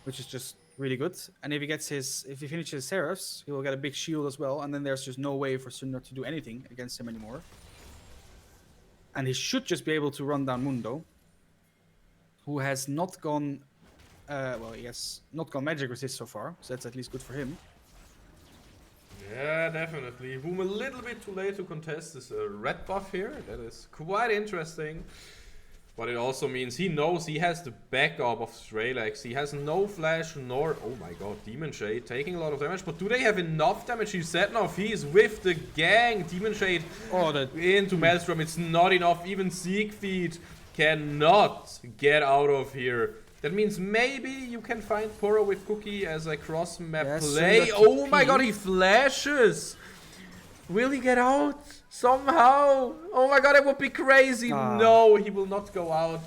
S2: Which is just really good. And if he finishes Seraphs, he will get a big shield as well, and then there's just no way for Syndra to do anything against him anymore. And he should just be able to run down Mundo, who has not gone he has not gone magic resist so far, so that's at least good for him.
S1: Yeah, definitely. Boom, a little bit too late to contest this red buff here. That is quite interesting. But it also means he knows he has the backup of Stralex. He has no flash nor... Oh my god, Demon Shade taking a lot of damage. But do they have enough damage? He said no, he is with the gang. Demon Shade into Maelstrom. It's not enough. Even Siegfried cannot get out of here. That means maybe you can find Poro with Cookie as a cross-map play. Oh my god, he flashes! Will he get out? Somehow! Oh my god, it would be crazy! No, he will not go out.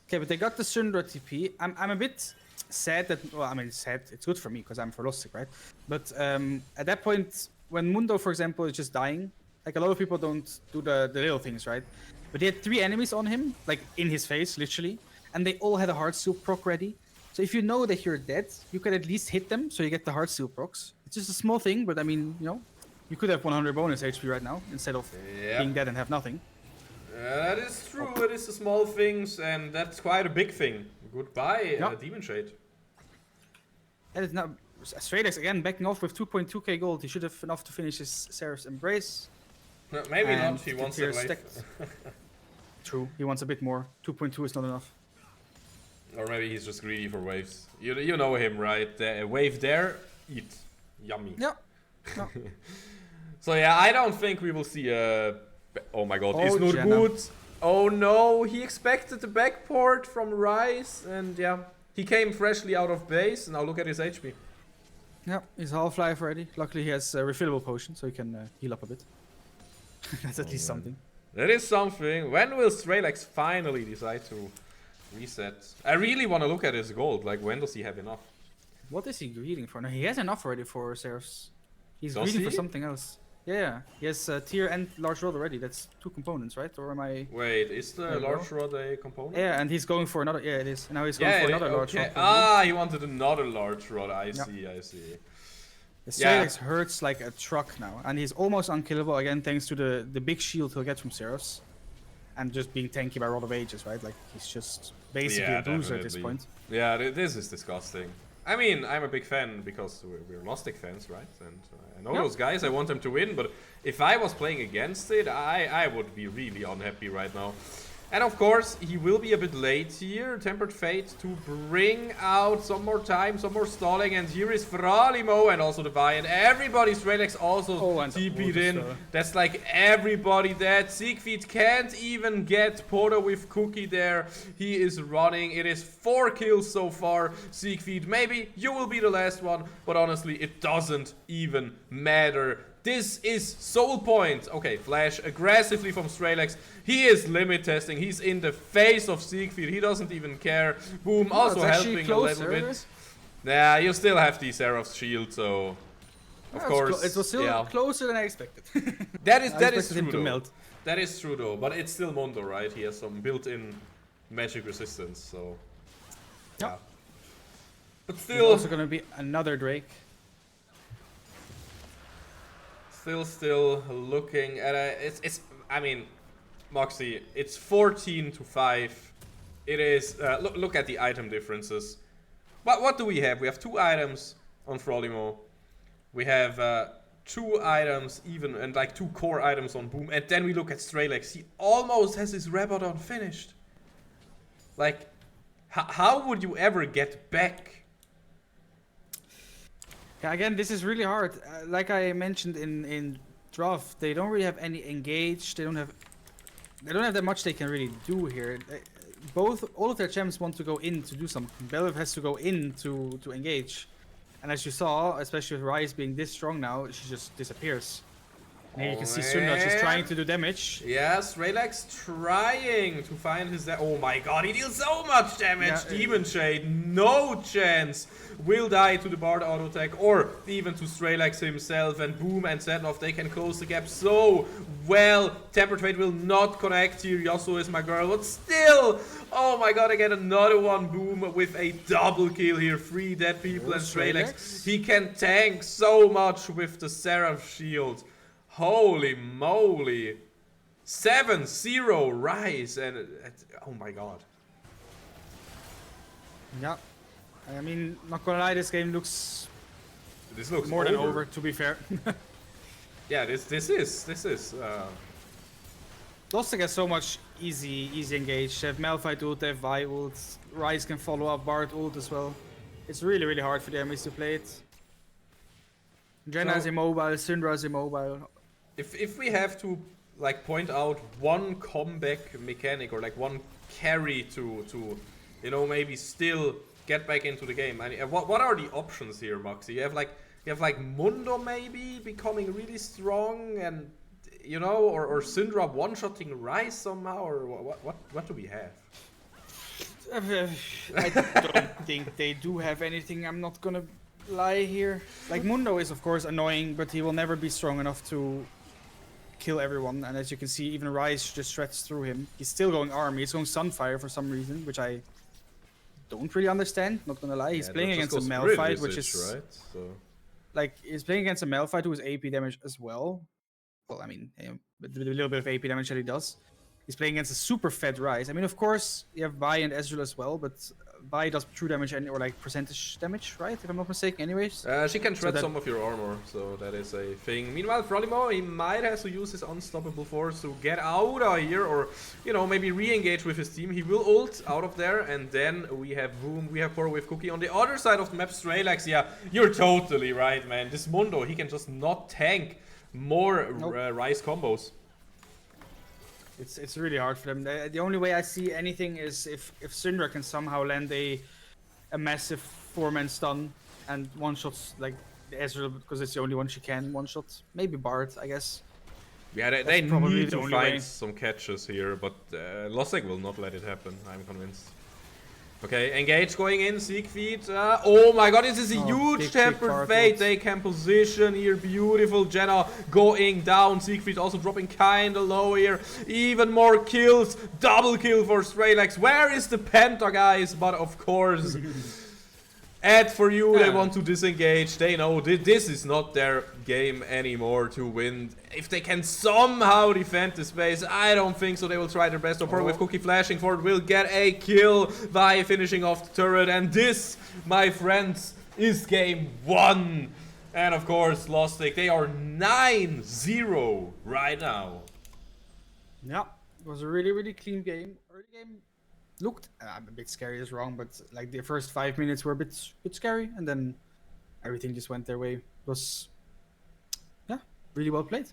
S2: Okay, but they got the Syndra TP. I'm a bit sad that... Well, I mean, sad. It's good for me, because I'm for Lostik, right? But at that point, when Mundo, for example, is just dying, like a lot of people don't do the little things, right? But he had 3 enemies on him, like in his face, literally. And they all had a Heart Seal proc ready. So if you know that you're dead, you can at least hit them, so you get the Heart Seal procs. It's just a small thing, but I mean, you know, you could have 100 bonus HP right now, instead of being dead and have nothing.
S1: That is true, it is the small things, and that's quite a big thing. Goodbye, Demon Shade.
S2: And it's now, Stralex again, backing off with 2.2k gold. He should have enough to finish his Seraph's Embrace.
S1: No, maybe not, he wants a wave.
S2: True, he wants a bit more. 2.2 is not enough.
S1: Or maybe he's just greedy for waves. You know him, right? A wave there, eat. Yummy.
S2: Yeah. No.
S1: So yeah, I don't think we will see a... Oh my god, it's not
S2: Jenna.
S1: good. Oh no, he expected the backport from Ryze, and yeah, he came freshly out of base, and now look at his HP.
S2: Yeah, he's half-life already. Luckily he has a refillable potion, so he can heal up a bit. That's at least something.
S1: That is something. When will Stralex finally decide to reset? I really want to look at his gold, like when does he have enough?
S2: What is he greeding for? No, he has enough already for Seraphs. He's
S1: Does
S2: greeding
S1: he?
S2: for something else. Yeah, he has tier and large rod already. That's 2 components, right? Or am I...
S1: Wait, is the large rod a component?
S2: Yeah, and he's going for another... Yeah, it is. Now he's going for another large rod.
S1: Ah, he wanted another large rod. I see.
S2: The Stralex hurts like a truck now. And he's almost unkillable again thanks to the big shield he'll get from Seraphs. And just being tanky by Rod of Ages, right? Like, he's just basically a bruiser at this point.
S1: Yeah, this is disgusting. I mean, I'm a big fan because we're Lostik fans, right? And I know those guys, I want them to win, but if I was playing against it, I would be really unhappy right now. And of course, he will be a bit late here. Tempered Fate to bring out some more time, some more stalling. And here is Fralimo and also the Viant. Everybody, Stralex also TP'd in. That's like everybody dead. Siegfried can't even get Porter with Cookie there. He is running. It is 4 kills so far. Siegfried, maybe you will be the last one. But honestly, it doesn't even matter. This is Soul Point. Okay, Flash aggressively from StreamCast. He is limit testing. He's in the face of Siegfried. He doesn't even care. Boom, also helping a little bit. Nah, you still have the Seraph's shield, so of course
S2: it was still closer than I expected.
S1: that is true
S2: him to
S1: though.
S2: melt.
S1: That is true though, but it's still Mundo, right? He has some built-in magic resistance, so yeah. But still,
S2: there's also gonna be another Drake.
S1: Still looking at it's. I mean, Moxie, it's 14-5. It is. Look at the item differences. What do we have? We have 2 items on Frolimo. We have 2 items even, and like 2 core items on Boom. And then we look at StreamCast. He almost has his Rabadon finished. Like, how would you ever get back?
S2: Yeah, again, this is really hard. Like I mentioned in draft, they don't really have any engage. They don't have that much they can really do here. All of their champs want to go in to do something. Bellev has to go in to engage. And as you saw, especially with Ryze being this strong now, she just disappears. And here you can see Syndra just trying to do damage.
S1: Yes, StreamCast trying to find his... Oh my god, he deals so much damage! Yeah, Demon Shade, no chance! Will die to the Bard auto attack or even to StreamCast himself, and Boom and Setnoff, they can close the gap so well. Temper Trade will not connect here, Yasuo is my girl, but still! Oh my god, I get another one, Boom, with a double kill here, 3 dead people and StreamCast. He can tank so much with the Seraph shield. Holy moly! 7-0 Ryze, and oh my god.
S2: Yeah. I mean, not gonna lie, this game looks more than over, to be fair.
S1: Yeah, this is.
S2: Lostik has so much easy engage. They have Malphite ult, they have Vi ult. Ryze can follow up Bard ult as well. It's really hard for the enemies to play it. Jenna is immobile, Syndra is immobile.
S1: If we have to like point out one comeback mechanic or like one carry to you know, maybe still get back into the game, I mean, what are the options here, Moxie? You have like Mundo maybe becoming really strong, and you know, or Syndra one-shotting Ryze somehow, or what do we have?
S2: I don't think they do have anything. I'm not gonna lie here. Like, Mundo is of course annoying, but he will never be strong enough to kill everyone. And as you can see, even Ryze just shreds through him. He's still going army. He's going Sunfire for some reason, which I don't really understand. Not gonna lie. He's playing against a Malphite, which is right. So like, he's playing against a Malphite who is AP damage as well. Well, I mean, with a little bit of AP damage that he does. He's playing against a super fed Ryze. I mean, of course, you have Vi and Ezreal as well, but Vi does true damage or like percentage damage, right? If I'm not mistaken, anyways.
S1: She can shred some of your armor, so that is a thing. Meanwhile, Frolimo, he might have to use his Unstoppable Force to get out of here, or, you know, maybe re-engage with his team. He will ult out of there, and then we have Boom, we have Poor with Cookie. On the other side of the map, StreamCast, yeah, you're totally right, man. This Mundo, he can just not tank more Ryze combos.
S2: It's really hard for them. The only way I see anything is if Syndra can somehow land a massive 4-man stun and one-shots like Ezreal, because it's the only one she can one-shot. Maybe Bard, I guess.
S1: Yeah, they need to find some catches here, but Lostik will not let it happen, I'm convinced. Okay, engage going in, Siegfried. Oh my god, this is a huge Tempered Fate. They can position here, beautiful. Jenna going down. Siegfried also dropping kinda low here. Even more kills. Double kill for StreamCast. Where is the Penta, guys? But of course, AD4U, they want to disengage. They know this is not their game anymore to win. If they can somehow defend the space, I don't think so. They will try their best. Or with Cookie flashing forward, will get a kill by finishing off the turret. And this, my friends, is game 1. And of course, Lostik, they are 9-0 right now.
S2: Yeah, it was a really clean game. Early game looked a bit scary is wrong, but like the first 5 minutes were a bit scary, and then everything just went their way. It was, yeah, really well played.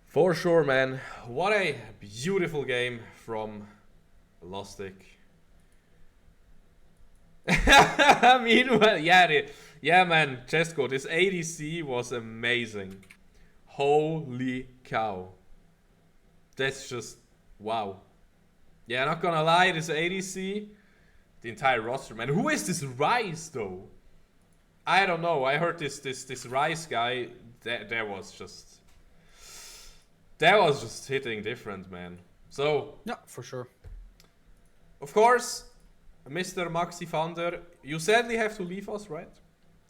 S1: For sure, man. What a beautiful game from Lostik. Meanwhile, yeah man, Chesko, this ADC was amazing. Holy cow. That's just wow. Yeah, not gonna lie, this ADC, the entire roster, man. Who is this Rice though? I don't know. I heard this Rice guy. That was just hitting different, man. So
S2: Yeah, for sure.
S1: of course, Mr. Maxi Vander, you sadly have to leave us, right?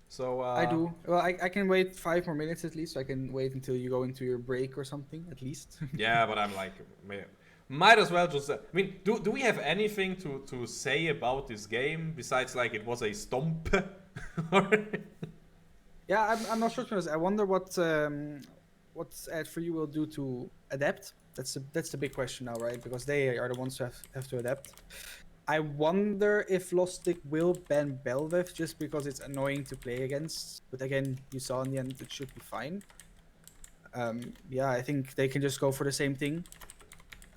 S1: So
S2: I do. Well, I can wait 5 more minutes at least. So I can wait until you go into your break or something at least.
S1: Yeah, but I'm like, might as well just. I mean, do we have anything to say about this game besides like it was a stomp?
S2: Yeah, I'm not sure. I wonder what AD4U will do to adapt. That's the big question now, right? Because they are the ones who have to adapt. I wonder if Lostik will ban Belvev just because it's annoying to play against. But again, you saw in the end it should be fine. Yeah, I think they can just go for the same thing,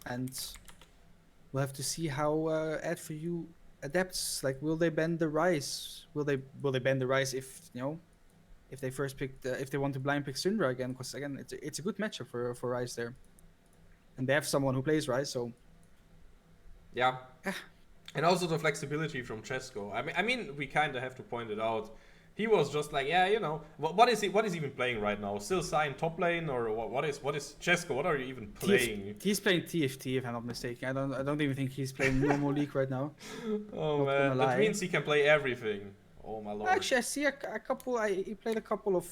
S2: and we'll have to see how AD4U adapts. Like, will they ban the Rise? Will they ban the Rise if if they first pick if they want to blind pick Syndra again? Because again, it's a good matchup for Rise there, and they have someone who plays Rise, so
S1: yeah. And also the flexibility from Chesko. I mean, we kind of have to point it out. He was just like, yeah, what is he even playing right now? Still Sign top lane, or what is Chesko? What are you even playing?
S2: He's playing TFT if I'm not mistaken. I don't even think he's playing normal league right now.
S1: Oh not man, that means he can play everything. Oh my lord.
S2: Actually, I see a couple. He played a couple of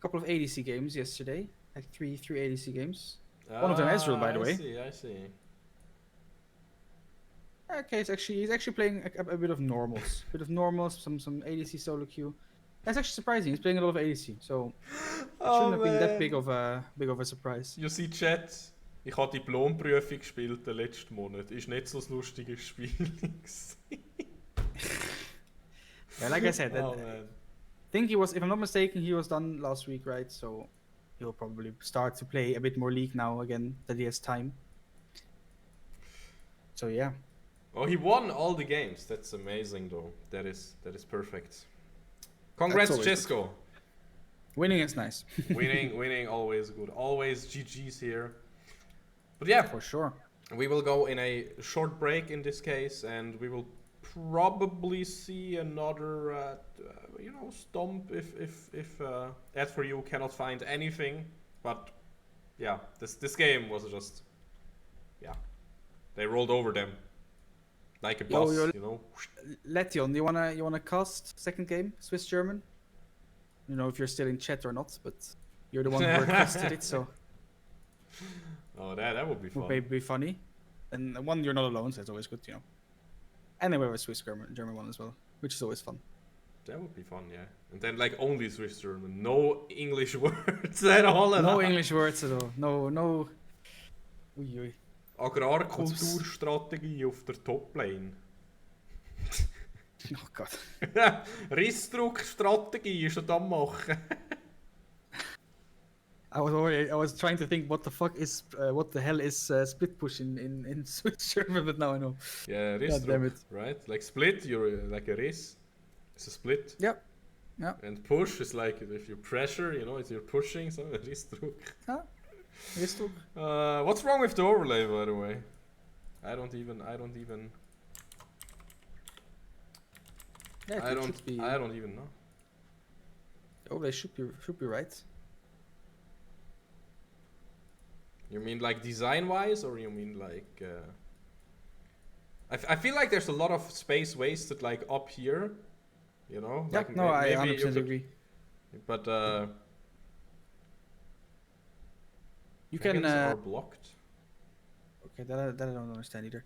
S2: ADC games yesterday, like three ADC games. One of them Ezreal, by the way.
S1: I see.
S2: Okay, he's actually playing a bit of normals, some ADC solo queue. That's actually surprising. He's playing a lot of ADC, so it shouldn't have been that big of a surprise.
S1: You see, Chat, ich habe Diplomprüfung gespielt den letzten Monat. Ist nicht so ein lustiges Spiel.
S2: Yeah, like I said, I think he was, if I'm not mistaken, he was done last week, right? So he'll probably start to play a bit more League now again that he has time. So yeah.
S1: Oh, he won all the games. That's amazing, though. That is perfect. Congrats, Chesko.
S2: Winning is nice.
S1: winning, always good. Always GG's here. But yeah,
S2: for sure.
S1: We will go in a short break in this case, and we will probably see another, stomp if AD4U cannot find anything. But yeah, this game was just, they rolled over them. Like a boss,
S2: Letion, you wanna cast second game Swiss German? If you're still in chat or not, but you're the one who requested it, so.
S1: Oh, that would be fun.
S2: Would be funny, and one you're not alone, so it's always good, And then we have a Swiss German one as well, which is always fun.
S1: That would be fun, yeah. And then like only Swiss German, no English words at all.
S2: No English words at all. No. Ui.
S1: Agrarkulturstrategie auf der Toplane.
S2: Oh Gott.
S1: Rissdruckstrategie ist am machen.
S2: I was trying to think what the hell is split push in Swiss German, but now I know.
S1: Yeah, Rissdruck, right? Like split, you're like a riss. It's a split.
S2: Yep.
S1: And push is like if you pressure, it's you're pushing, so Rissdruck.
S2: Huh?
S1: What's wrong with the overlay, by the way? I don't even.
S2: Yeah,
S1: I don't even know.
S2: The overlay should be right.
S1: You mean like design-wise, or you mean like? I feel like there's a lot of space wasted like up here, Like
S2: no, I 100% agree.
S1: But
S2: you can
S1: are blocked.
S2: Okay, that I don't understand either.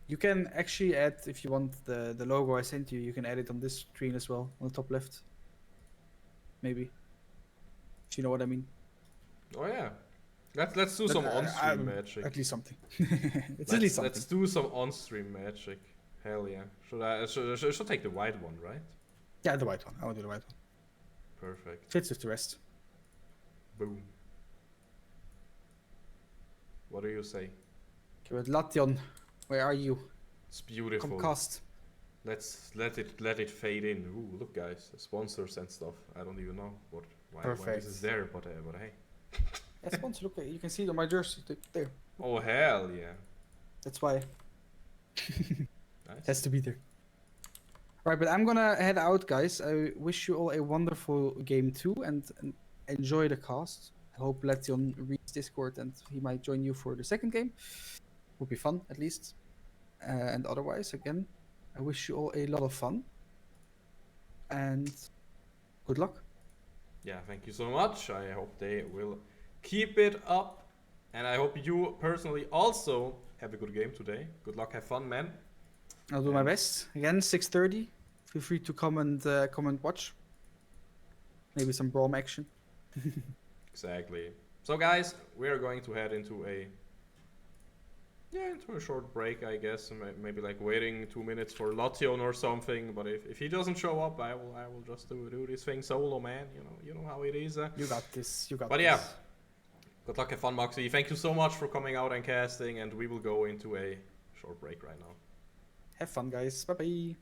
S2: You can actually add, if you want the logo I sent you, you can add it on this screen as well, on the top left. Maybe. If you know what I mean.
S1: Oh yeah. Let's do some on-stream magic.
S2: At least something. At least something.
S1: Let's do some on-stream magic. Hell yeah. Should take the white one, right?
S2: Yeah, the white one. I will do the white one.
S1: Perfect.
S2: Fits with the rest.
S1: Boom. What do you say?
S2: Okay, but Lation, where are you?
S1: It's beautiful.
S2: Come cast.
S1: Let's let it fade in. Ooh, look guys, sponsors and stuff. I don't even know what why this is there, but hey.
S2: Yeah, sponsor, look, you can see it on my jersey there.
S1: Oh hell yeah.
S2: That's why.
S1: Nice.
S2: It has to be there. Right, but I'm gonna head out, guys. I wish you all a wonderful game too, and enjoy the cast. I hope Letion reads Discord and he might join you for the second game. Would be fun, at least. And otherwise, again, I wish you all a lot of fun. And good luck.
S1: Yeah, thank you so much. I hope they will keep it up. And I hope you personally also have a good game today. Good luck, have fun, man.
S2: I'll do my best. Again, 6:30. Feel free to come and watch. Maybe some Braum action.
S1: Exactly. So guys, we are going to head into a short break, I guess. Maybe like waiting 2 minutes for Lation or something. But if he doesn't show up, I will just do this thing solo, man. You know how it is.
S2: You got this. You got
S1: but
S2: this.
S1: Yeah, good luck, have fun, Moxie. Thank you so much for coming out and casting, and we will go into a short break right now.
S2: Have fun, guys. Bye bye.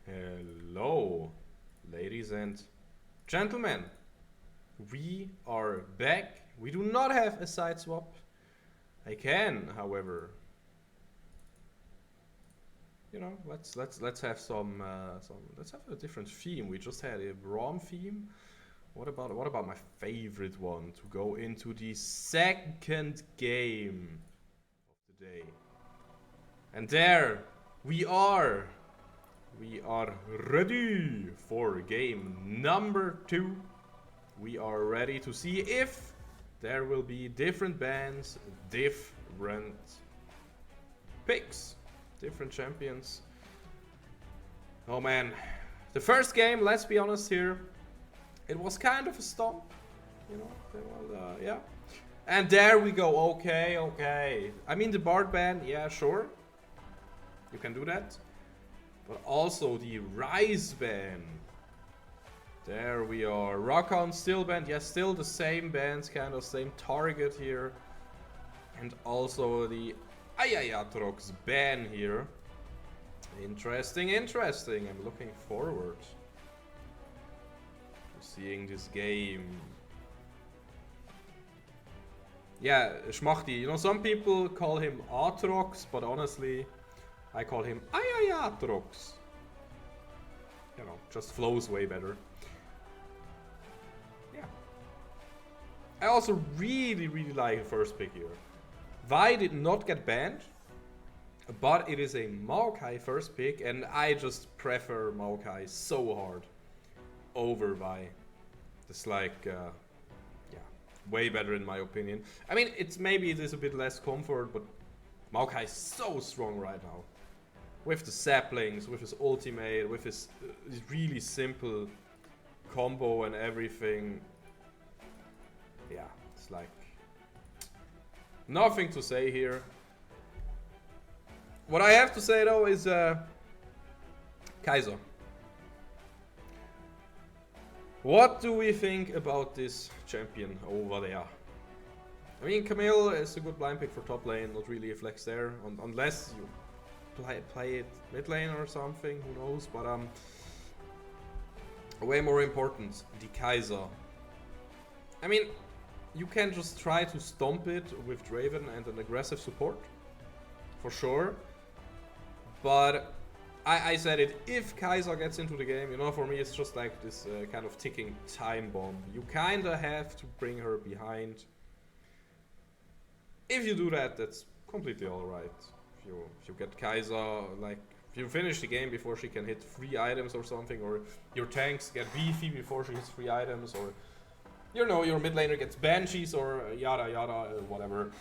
S1: Hello, ladies and gentlemen. We are back. We do not have a side swap. I can, however, let's have some let's have a different theme. We just had a Braum theme. What about my favorite one to go into the second game of the day? And there we are. We are ready for game number 2. We are ready to see if there will be different bands, different picks, different champions. Oh man, the first game, let's be honest here, it was kind of a stomp, yeah. And there we go, okay. I mean the Bard ban, yeah, sure, you can do that. But also the Rise ban. There we are. Rock-On still banned. Yes, still the same bands, kind of same target here. And also the Ayayatrox ban here. Interesting. I'm looking forward to seeing this game. Yeah, Schmachti. Some people call him Atrox, but honestly, I call him Ayayatrox. Just flows way better. Yeah. I also really like the first pick here. Vi did not get banned, but it is a Maokai first pick, and I just prefer Maokai so hard over Vi. It's like, way better in my opinion. I mean, maybe it is a bit less comfort, but Maokai is so strong right now. with the saplings, with his ultimate, with his really simple combo and everything. Yeah, it's like nothing to say here. What I have to say though is Kaiser. What do we think about this champion over there? I mean, Camille is a good blind pick for top lane, not really a flex there, unless you play it mid lane or something, who knows, but way more important, the Kaiser. I mean, you can just try to stomp it with Draven and an aggressive support, for sure, but I said it, if Kaiser gets into the game, you know, for me it's just like this kind of ticking time bomb. You kinda have to bring her behind. If you do that, that's completely alright. If you get Kaiser, like, if you finish the game before she can hit 3 items or something, or your tanks get beefy before she hits 3 items, or, you know, your mid laner gets banshees, or yada yada, whatever.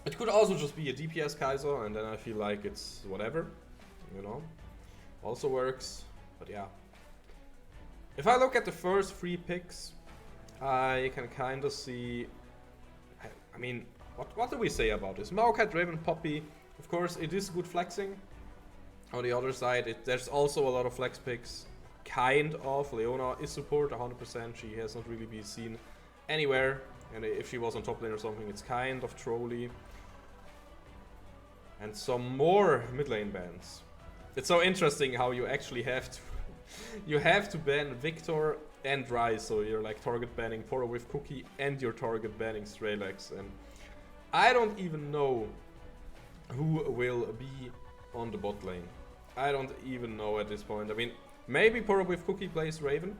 S1: It could also just be a DPS Kaiser, and then I feel like it's whatever, you know. Also works, but yeah. If I look at the first 3 picks, I can kind of see, I mean, what do we say about this? Maokai, Draven, Poppy, of course it is good flexing. On the other side, there's also a lot of flex picks, kind of. Leona is support 100%, she has not really been seen anywhere, and if she was on top lane or something, it's kind of trolly. And some more mid lane bans. It's so interesting how you actually have to you have to ban Victor and Ryze, so you're like target banning Poro with Cookie and you're target banning Strelex, and I don't even know who will be on the bot lane. I don't even know at this point. I mean, maybe Poro with Cookie plays Raven,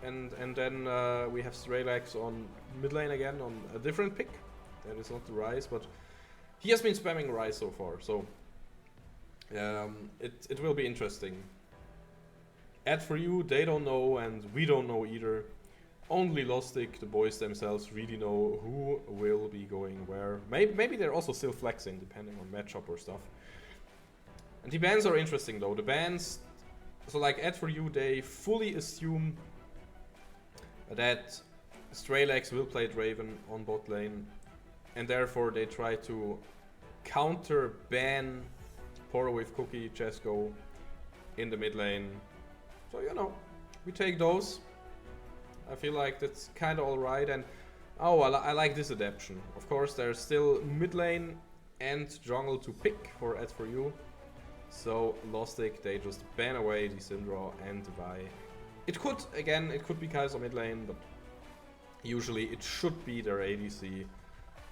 S1: and then we have Strelex on mid lane again on a different pick. That is not the Ryze, but he has been spamming Ryze so far, so it will be interesting. AD4U, they don't know, and we don't know either. Only Lostik, the boys themselves, really know who will be going where. Maybe they're also still flexing, depending on matchup or stuff. And the bans are interesting though. The bans, so like AD4U, they fully assume that Strelex will play Draven on bot lane, and therefore they try to counter ban Poro with Cookie, Chesko in the mid lane. So, you know, we take those. I feel like that's kind of alright. And oh, I like this adaptation. Of course, there's still mid lane and jungle to pick for AD4U. So Lostik, they just ban away the Syndra and the Vi. It could, again, it could be Kaiser mid lane, but usually it should be their ADC.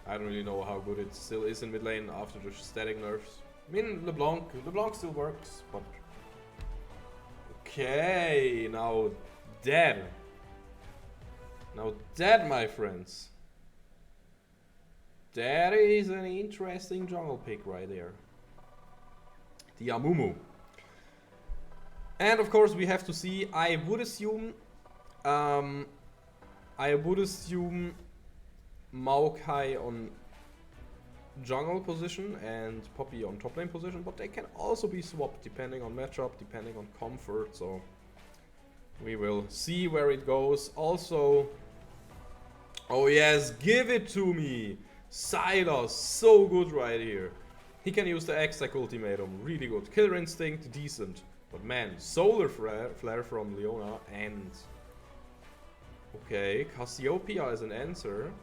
S1: I don't really know how good it still is in mid lane after the static nerfs. I mean, LeBlanc still works, but okay, now that, my friends, that is an interesting jungle pick right there. The Amumu. And of course we have to see, I would assume Maokai on jungle position and Poppy on top lane position, but they can also be swapped depending on matchup, depending on comfort, so we will see where it goes. Also, oh yes, give it to me! Sylas, so good right here. He can use the X-Tech ultimatum, really good. Killer Instinct, decent. But man, Solar Flare from Leona and... okay, Cassiopeia as an answer.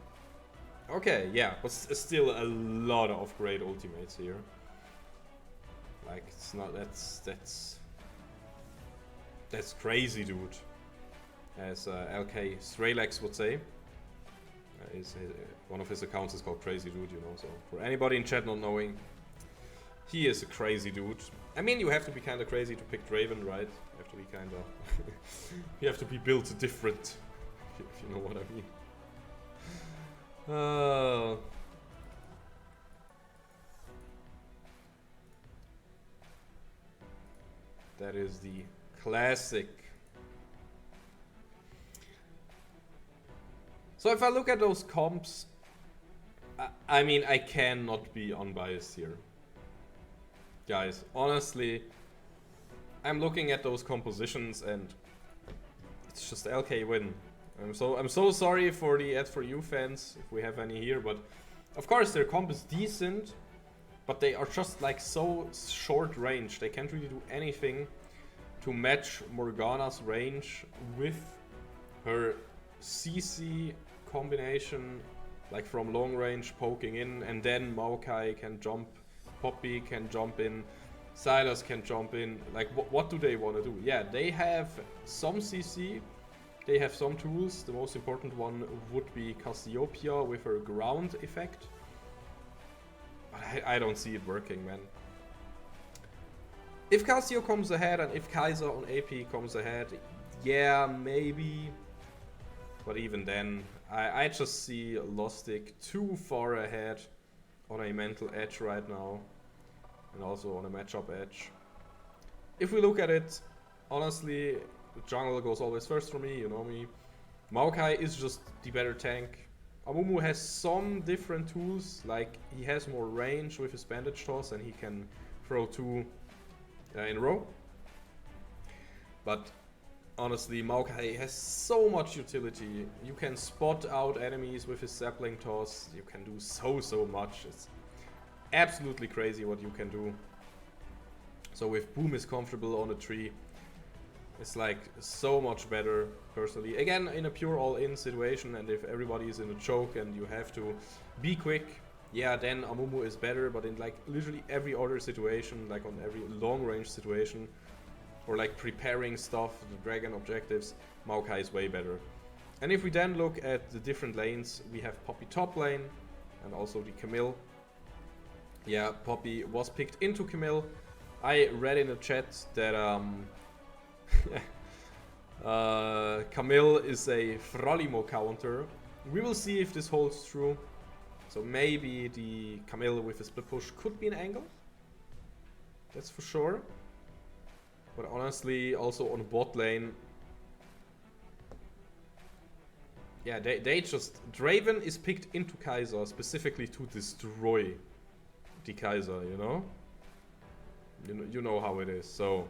S1: Okay, yeah, but still a lot of great ultimates here. Like, it's not, that's crazy, dude. As LK Strelex would say. One of his accounts is called Crazy Dude, you know, so for anybody in chat not knowing, he is a crazy dude. I mean, you have to be kind of crazy to pick Draven, right? You have to be kind of... you have to be built different, if you know what I mean. That is the classic. So if I look at those comps, I mean, I cannot be unbiased here. Guys, honestly, I'm looking at those compositions and it's just LK win. I'm so sorry for the AD4U fans, if we have any here, but of course their comp is decent, but they are just like so short range. They can't really do anything to match Morgana's range with her CC combination, like from long range poking in, and then Maokai can jump, Poppy can jump in, Silas can jump in. Like, what do they want to do? Yeah, they have some CC, they have some tools. The most important one would be Cassiopeia with her ground effect. But I don't see it working, man. If Cassio comes ahead and if Kaiser on AP comes ahead, yeah, maybe. But even then, I just see Lostik too far ahead on a mental edge right now. And also on a matchup edge. If we look at it, honestly, jungle goes always first for me, you know me. Maokai is just the better tank. Amumu has some different tools, like he has more range with his bandage toss and he can throw 2 in a row. But honestly, Maokai has so much utility. You can spot out enemies with his sapling toss. You can do so much. It's absolutely crazy what you can do. So if Boom is comfortable on a tree, it's like so much better personally. Again, in a pure all-in situation, and if everybody is in a choke and you have to be quick, yeah, then Amumu is better. But in like literally every other situation, like on every long-range situation, or like preparing stuff, the dragon objectives, Maokai is way better. And if we then look at the different lanes, we have Poppy top lane and also the Camille. Yeah, Poppy was picked into Camille. I read in the chat that Camille is a Frolimo counter. We will see if this holds true. So maybe the Camille with a split push could be an angle. That's for sure. But honestly, also on bot lane, yeah, they just... Draven is picked into Kaiser specifically to destroy the Kaiser, you know? You know how it is. So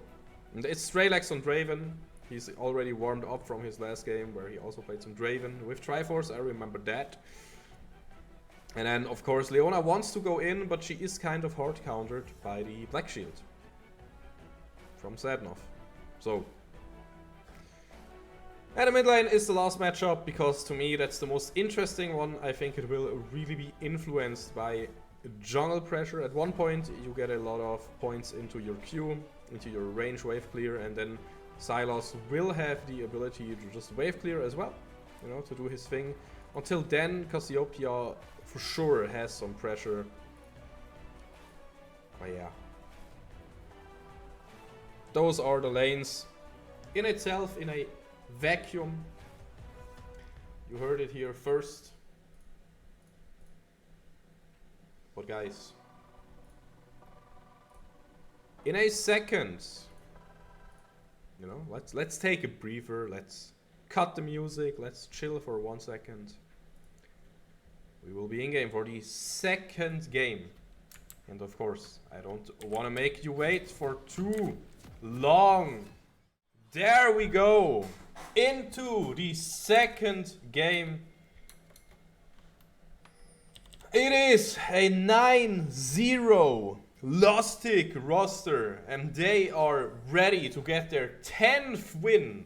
S1: it's Straylex on Draven. He's already warmed up from his last game where he also played some Draven with Triforce. I remember that. And then of course Leona wants to go in, but she is kind of hard countered by the Black Shield from Sadnov. So, and the mid lane is the last matchup because to me that's the most interesting one. I think it will really be influenced by jungle pressure. At one point you get a lot of points into your Q, into your range wave clear, and then Sylas will have the ability to just wave clear as well, you know, to do his thing. Until then, Cassiopeia for sure has some pressure. But yeah, those are the lanes in itself, in a vacuum. You heard it here first. But guys, in a second, you know, let's take a breather, let's cut the music, let's chill for 1 second. We will be in game for the second game. And of course, I don't want to make you wait for too long. There we go, into the second game. It is a 9-0 Lostik roster, and they are ready to get their 10th win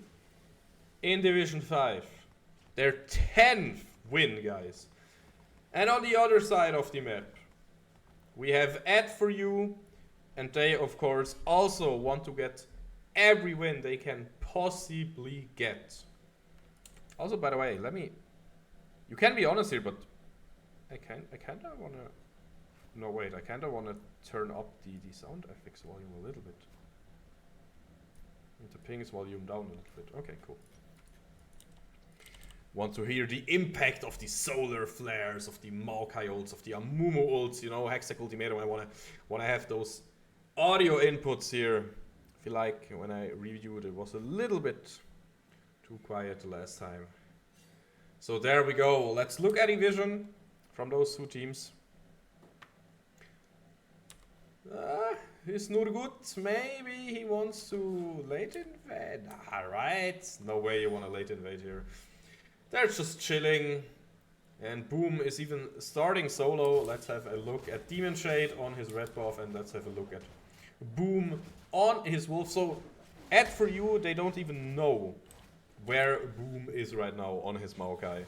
S1: in Division 5. Their 10th win, guys. And on the other side of the map, we have AD4U, and they of course also want to get every win they can possibly get. Also, by the way, you can be honest here, but I kinda wanna... No, wait, I kinda wanna turn up the sound FX volume a little bit. And the ping's volume down a little bit. Okay, cool. Want to hear the impact of the solar flares, of the Maokai ults, of the Amumu ults, you know, Hextech Ultimatum. I wanna have those audio inputs here. I feel like when I reviewed it was a little bit too quiet the last time. So there we go. Let's look at vision from those two teams. Is Nurgut, maybe he wants to late invade? Alright, no way you want to late invade here. They're just chilling. And Boom is even starting solo. Let's have a look at Demon Shade on his red buff, and let's have a look at Boom on his wolf. So, AD4U, they don't even know where Boom is right now on his Maokai.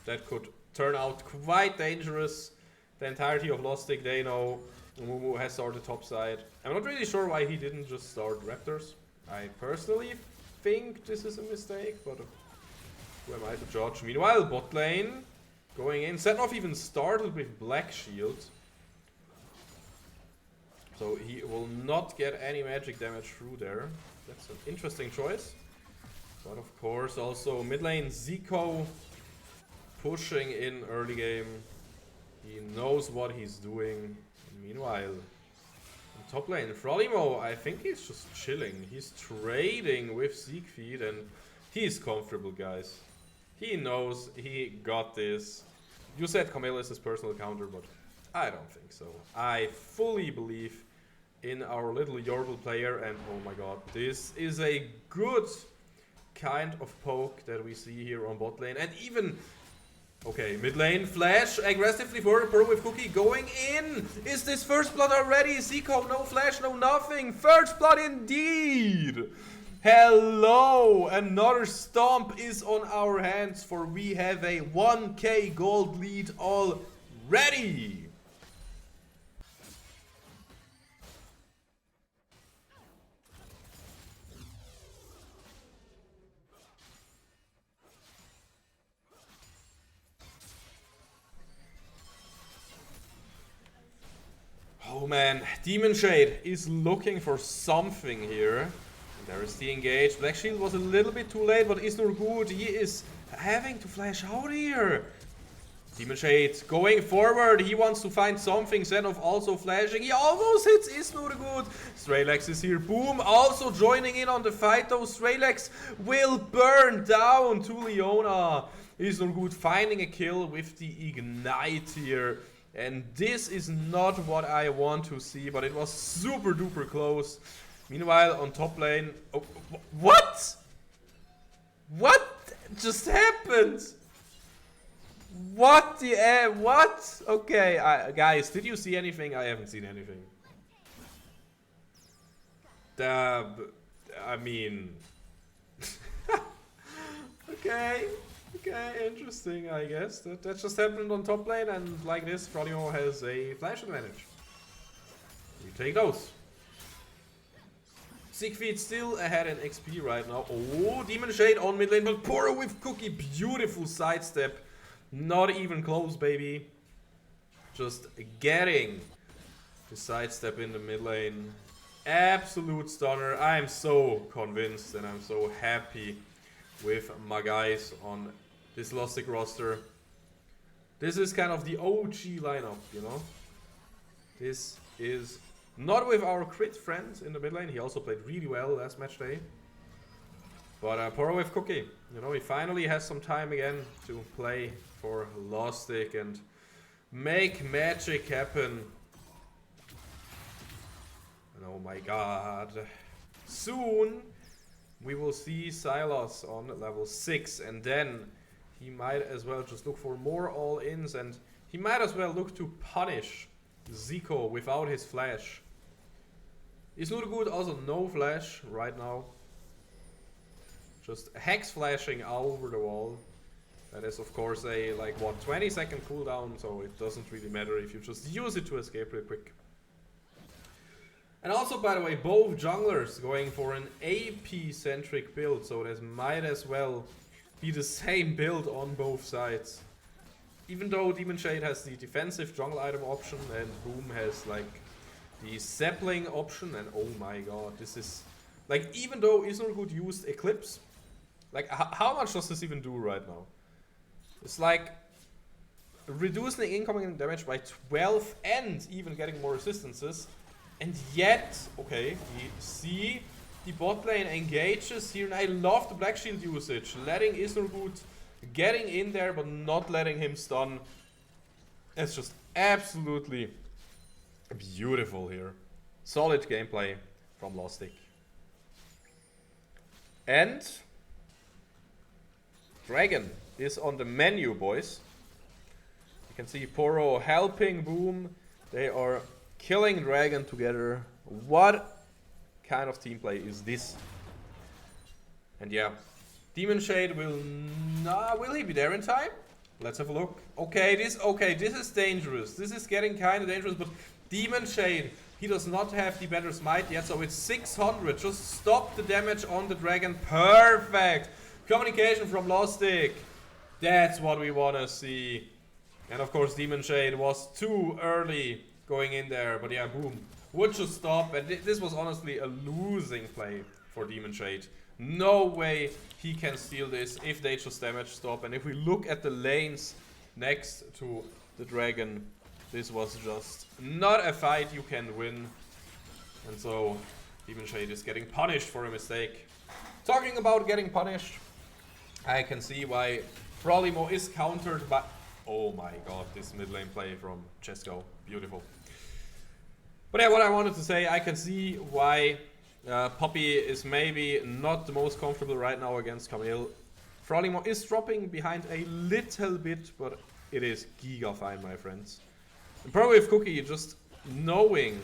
S1: That could turn out quite dangerous. The entirety of Lostik, they know Mumu has started top side. I'm not really sure why he didn't just start Raptors. I personally think this is a mistake, but who am I to judge? Meanwhile, bot lane going in. Setnov even started with Black Shield. So he will not get any magic damage through there. That's an interesting choice. But of course also mid lane Zico pushing in early game. He knows what he's doing. Meanwhile, on top lane, Frolimo, I think he's just chilling. He's trading with Siegfried and he's comfortable, guys. He knows he got this. You said Camille is his personal counter, but I don't think so. I fully believe in our little Yordle player, and oh my god, this is a good kind of poke that we see here on bot lane. And even, okay, mid lane, flash aggressively for Pearl with Cookie going in. Is this first blood already? Zico, no flash, no nothing. First blood indeed. Hello, another stomp is on our hands, for we have a 1k gold lead already. Oh man, Demon Shade is looking for something here. There is the engage. Black Shield was a little bit too late, but Isnur good. He is having to flash out here. Demon Shade going forward. He wants to find something. Zenov also flashing. He almost hits Isnur good. Straylex is here. Boom. Also joining in on the fight though. Straylex will burn down to Leona. Isnur good finding a kill with the Ignite here. And this is not what I want to see, but it was super duper close. Meanwhile, on top lane... Oh, what? What just happened? What the... what? Okay, guys, did you see anything? I haven't seen anything. I mean... Okay. Okay, interesting, I guess. That just happened on top lane, and like this, Frolimo has a flash advantage. We take those. Siegfried still ahead in XP right now. Oh, Demon Shade on mid lane, but Poro with Cookie. Beautiful sidestep. Not even close, baby. Just getting the sidestep in the mid lane. Absolute stunner. I am so convinced and I'm so happy with my guys on this Lostik roster. This is kind of the OG lineup, you know? This is not with our crit friend in the mid lane. He also played really well last match day. But Poro with Cookie. You know, he finally has some time again to play for Lostik and make magic happen. And oh my god. Soon we will see Sylas on level 6, and then he might as well just look for more all-ins, and he might as well look to punish Zico without his flash. Isnurgut also no flash right now. Just hex flashing over the wall. That is of course a, like, what, 20-second cooldown, so it doesn't really matter if you just use it to escape real quick. And also, by the way, both junglers going for an AP-centric build, so that might as well be the same build on both sides. Even though Demon Shade has the defensive jungle item option and Boom has, like, the sapling option, and oh my god, this is... Like, even though Isnurgut used Eclipse, like, how much does this even do right now? It's like reducing incoming damage by 12 and even getting more resistances. And yet, okay, we see the bot lane engages here, and I love the Black Shield usage. Letting Isnurgut getting in there, but not letting him stun. It's just absolutely Beautiful here. Solid gameplay from Lostik. And Dragon is on the menu, boys. You can see Poro helping Boom. They are killing Dragon together. What kind of team play is this? And yeah, Demon Shade will he be there in time? Let's have a look. Okay, this is dangerous. This is getting kind of dangerous, but Demon Shade, he does not have the better smite yet, so it's 600. Just stop the damage on the dragon. Perfect. Communication from Lostik. That's what we want to see. And of course, Demon Shade was too early going in there, but yeah, Boom would just stop. And this was honestly a losing play for Demon Shade. No way he can steal this if they just damage stop. And if we look at the lanes next to the dragon, this was just not a fight you can win. And so Demon Shade is getting punished for a mistake. Talking about getting punished, I can see why Frolimo is countered by... Oh my god, this mid lane play from Chesko. Beautiful. But yeah, what I wanted to say, I can see why Poppy is maybe not the most comfortable right now against Camille. Frolimo is dropping behind a little bit, but it is giga fine, my friends. And probably with Cookie just knowing...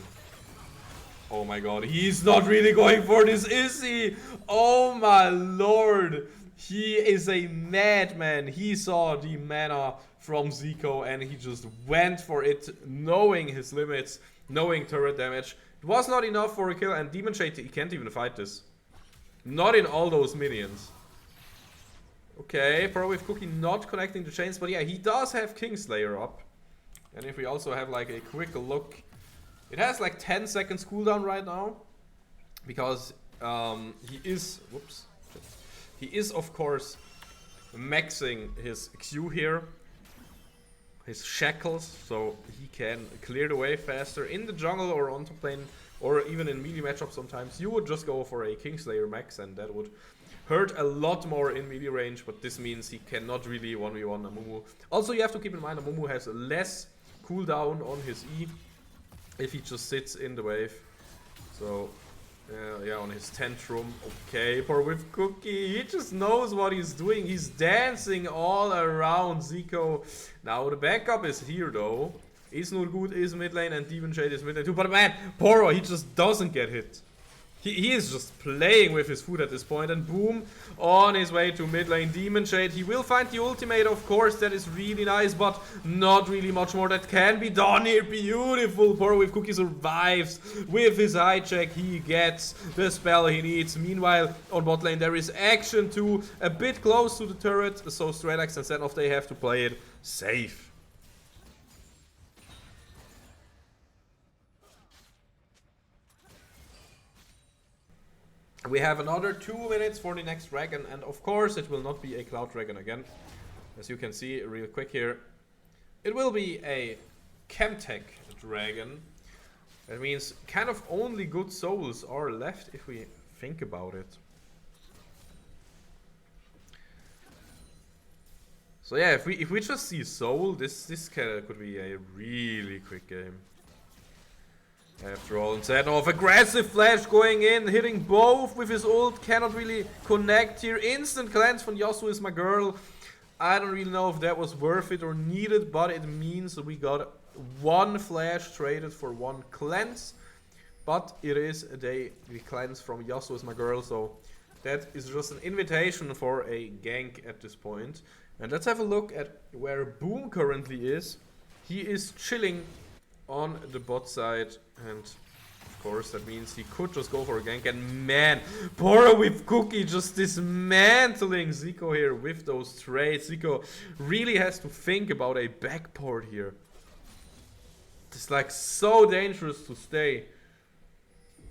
S1: Oh my god, he's not really going for this, is he? Oh my lord. He is a madman. He saw the mana from Zico and he just went for it, knowing his limits, knowing turret damage. It was not enough for a kill, and Demon Shade, he can't even fight this. Not in all those minions. Okay, probably with Cookie not connecting the chains, but yeah, he does have Kingslayer up. And if we also have like a quick look, it has like 10 seconds cooldown right now. Because he is, whoops. He is of course maxing his Q here. His shackles, so he can clear the way faster in the jungle or on top lane, or even in melee matchups sometimes. You would just go for a Kingslayer max and that would hurt a lot more in melee range, but this means he cannot really 1v1 Amumu. Also, you have to keep in mind Amumu has less cooldown on his E if he just sits in the wave. So yeah, on his tantrum. Okay, poor with Cookie, he just knows what he's doing. He's dancing all around Zico. Now the backup is here though. Isnurgut is mid lane and Demon Shade is mid lane too. But man, Poro, he just doesn't get hit. He is just playing with his food at this point. And Boom on his way to mid lane. Demon Shade, he will find the ultimate, of course. That is really nice, but not really much more that can be done here. Beautiful. Poro with Cookie survives. With his high check, he gets the spell he needs. Meanwhile, on bot lane, there is action too. A bit close to the turret. So Strelax and Zenov, they have to play it safe. We have another 2 minutes for the next dragon, and of course it will not be a cloud dragon again. As you can see real quick here, it will be a Chemtech dragon. That means kind of only good souls are left if we think about it. So yeah, if we just see soul, this could be a really quick game. After all, instead of aggressive flash going in, hitting both with his ult, cannot really connect here. Instant cleanse from Yasuo is my girl. I don't really know if that was worth it or needed, but it means we got one flash traded for one cleanse. But it is the cleanse from Yasuo is my girl, so that is just an invitation for a gank at this point. And let's have a look at where Boom currently is. He is chilling on the bot side, and of course that means he could just go for a gank. And man, Poro with Cookie just dismantling Zico here with those trades. Zico really has to think about a backport here. It's like so dangerous to stay.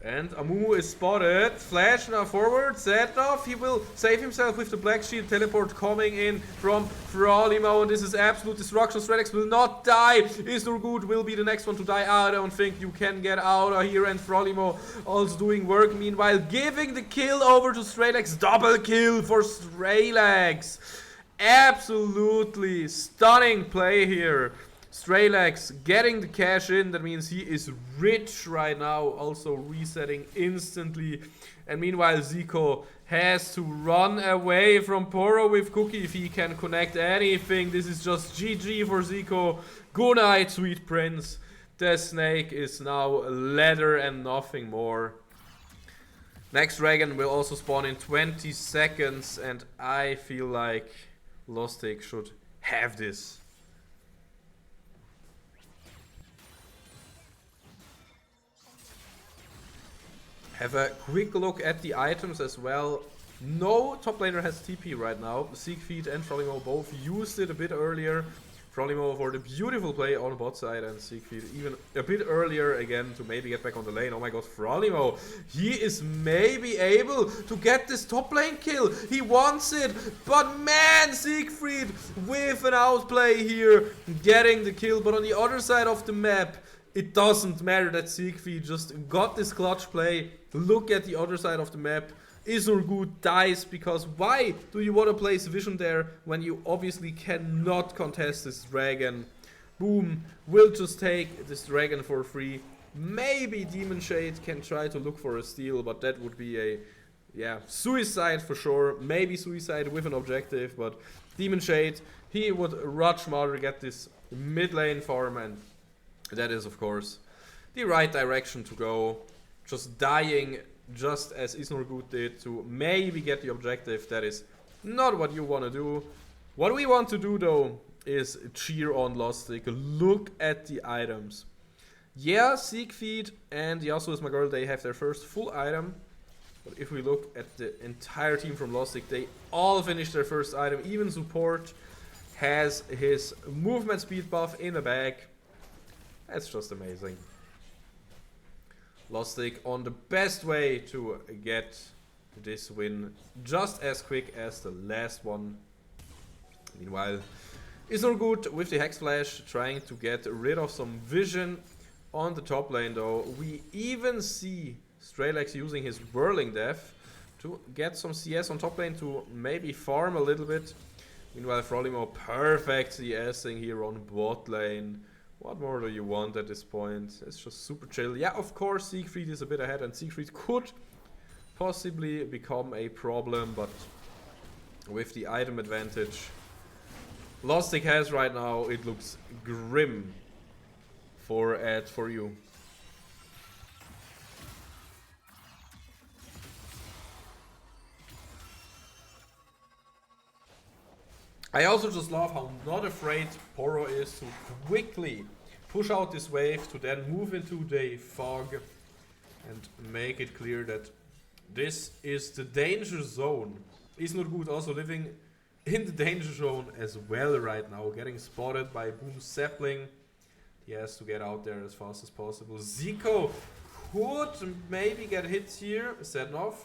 S1: And Amumu is spotted. Flash now forward. Zetov, he will save himself with the Black Shield teleport coming in from Frolimo. And this is absolute destruction. Strelax will not die. Isnurgut will be the next one to die. I don't think you can get out of here. And Frolimo also doing work. Meanwhile, giving the kill over to Strelax. Double kill for Strelax. Absolutely stunning play here. Straylex getting the cash in. That means he is rich right now. Also resetting instantly. And meanwhile, Zico has to run away from Poro with Cookie if he can connect anything. This is just GG for Zico. Good night, sweet prince. The snake is now leather and nothing more. Next dragon will also spawn in 20 seconds. And I feel like Lostik should have this. Have a quick look at the items as well. No top laner has TP right now. Siegfried and Frolimo both used it a bit earlier. Frolimo for the beautiful play on the bot side, and Siegfried even a bit earlier again to maybe get back on the lane. Oh my god, Frolimo, he is maybe able to get this top lane kill. He wants it, but man, Siegfried with an outplay here, getting the kill. But on the other side of the map, it doesn't matter that Siegfried just got this clutch play. Look at the other side of the map. Isurgut dies because why do you want to place Vision there when you obviously cannot contest this dragon? Boom, will just take this dragon for free. Maybe Demon Shade can try to look for a steal, but that would be a, yeah, suicide for sure. Maybe suicide with an objective, but Demon Shade, he would much rather get this mid lane farm, and that is of course the right direction to go. Just dying just as Isnorgut did to maybe get the objective. That is not what you want to do. What we want to do though is cheer on Lostik. Look at the items. Yeah, Siegfried and Yasuo's my girl, they have their first full item. But if we look at the entire team from Lostik, they all finished their first item. Even support has his movement speed buff in the bag. That's just amazing. Lostik on the best way to get this win, just as quick as the last one. Meanwhile, Isnorgut with the Hex Flash trying to get rid of some vision on the top lane though. We even see Straylex using his Whirling Death to get some CS on top lane to maybe farm a little bit. Meanwhile, Frolimo perfect CSing here on bot lane. What more do you want at this point? It's just super chill. Yeah, of course, Siegfried is a bit ahead, and Siegfried could possibly become a problem, but with the item advantage Lostik has right now, it looks grim for AD4U. I also just love how not afraid Poro is to quickly push out this wave to then move into the fog and make it clear that this is the danger zone. Isnorgut also living in the danger zone as well right now, getting spotted by Boom Sapling. He has to get out there as fast as possible. Zico could maybe get hit here. Sednov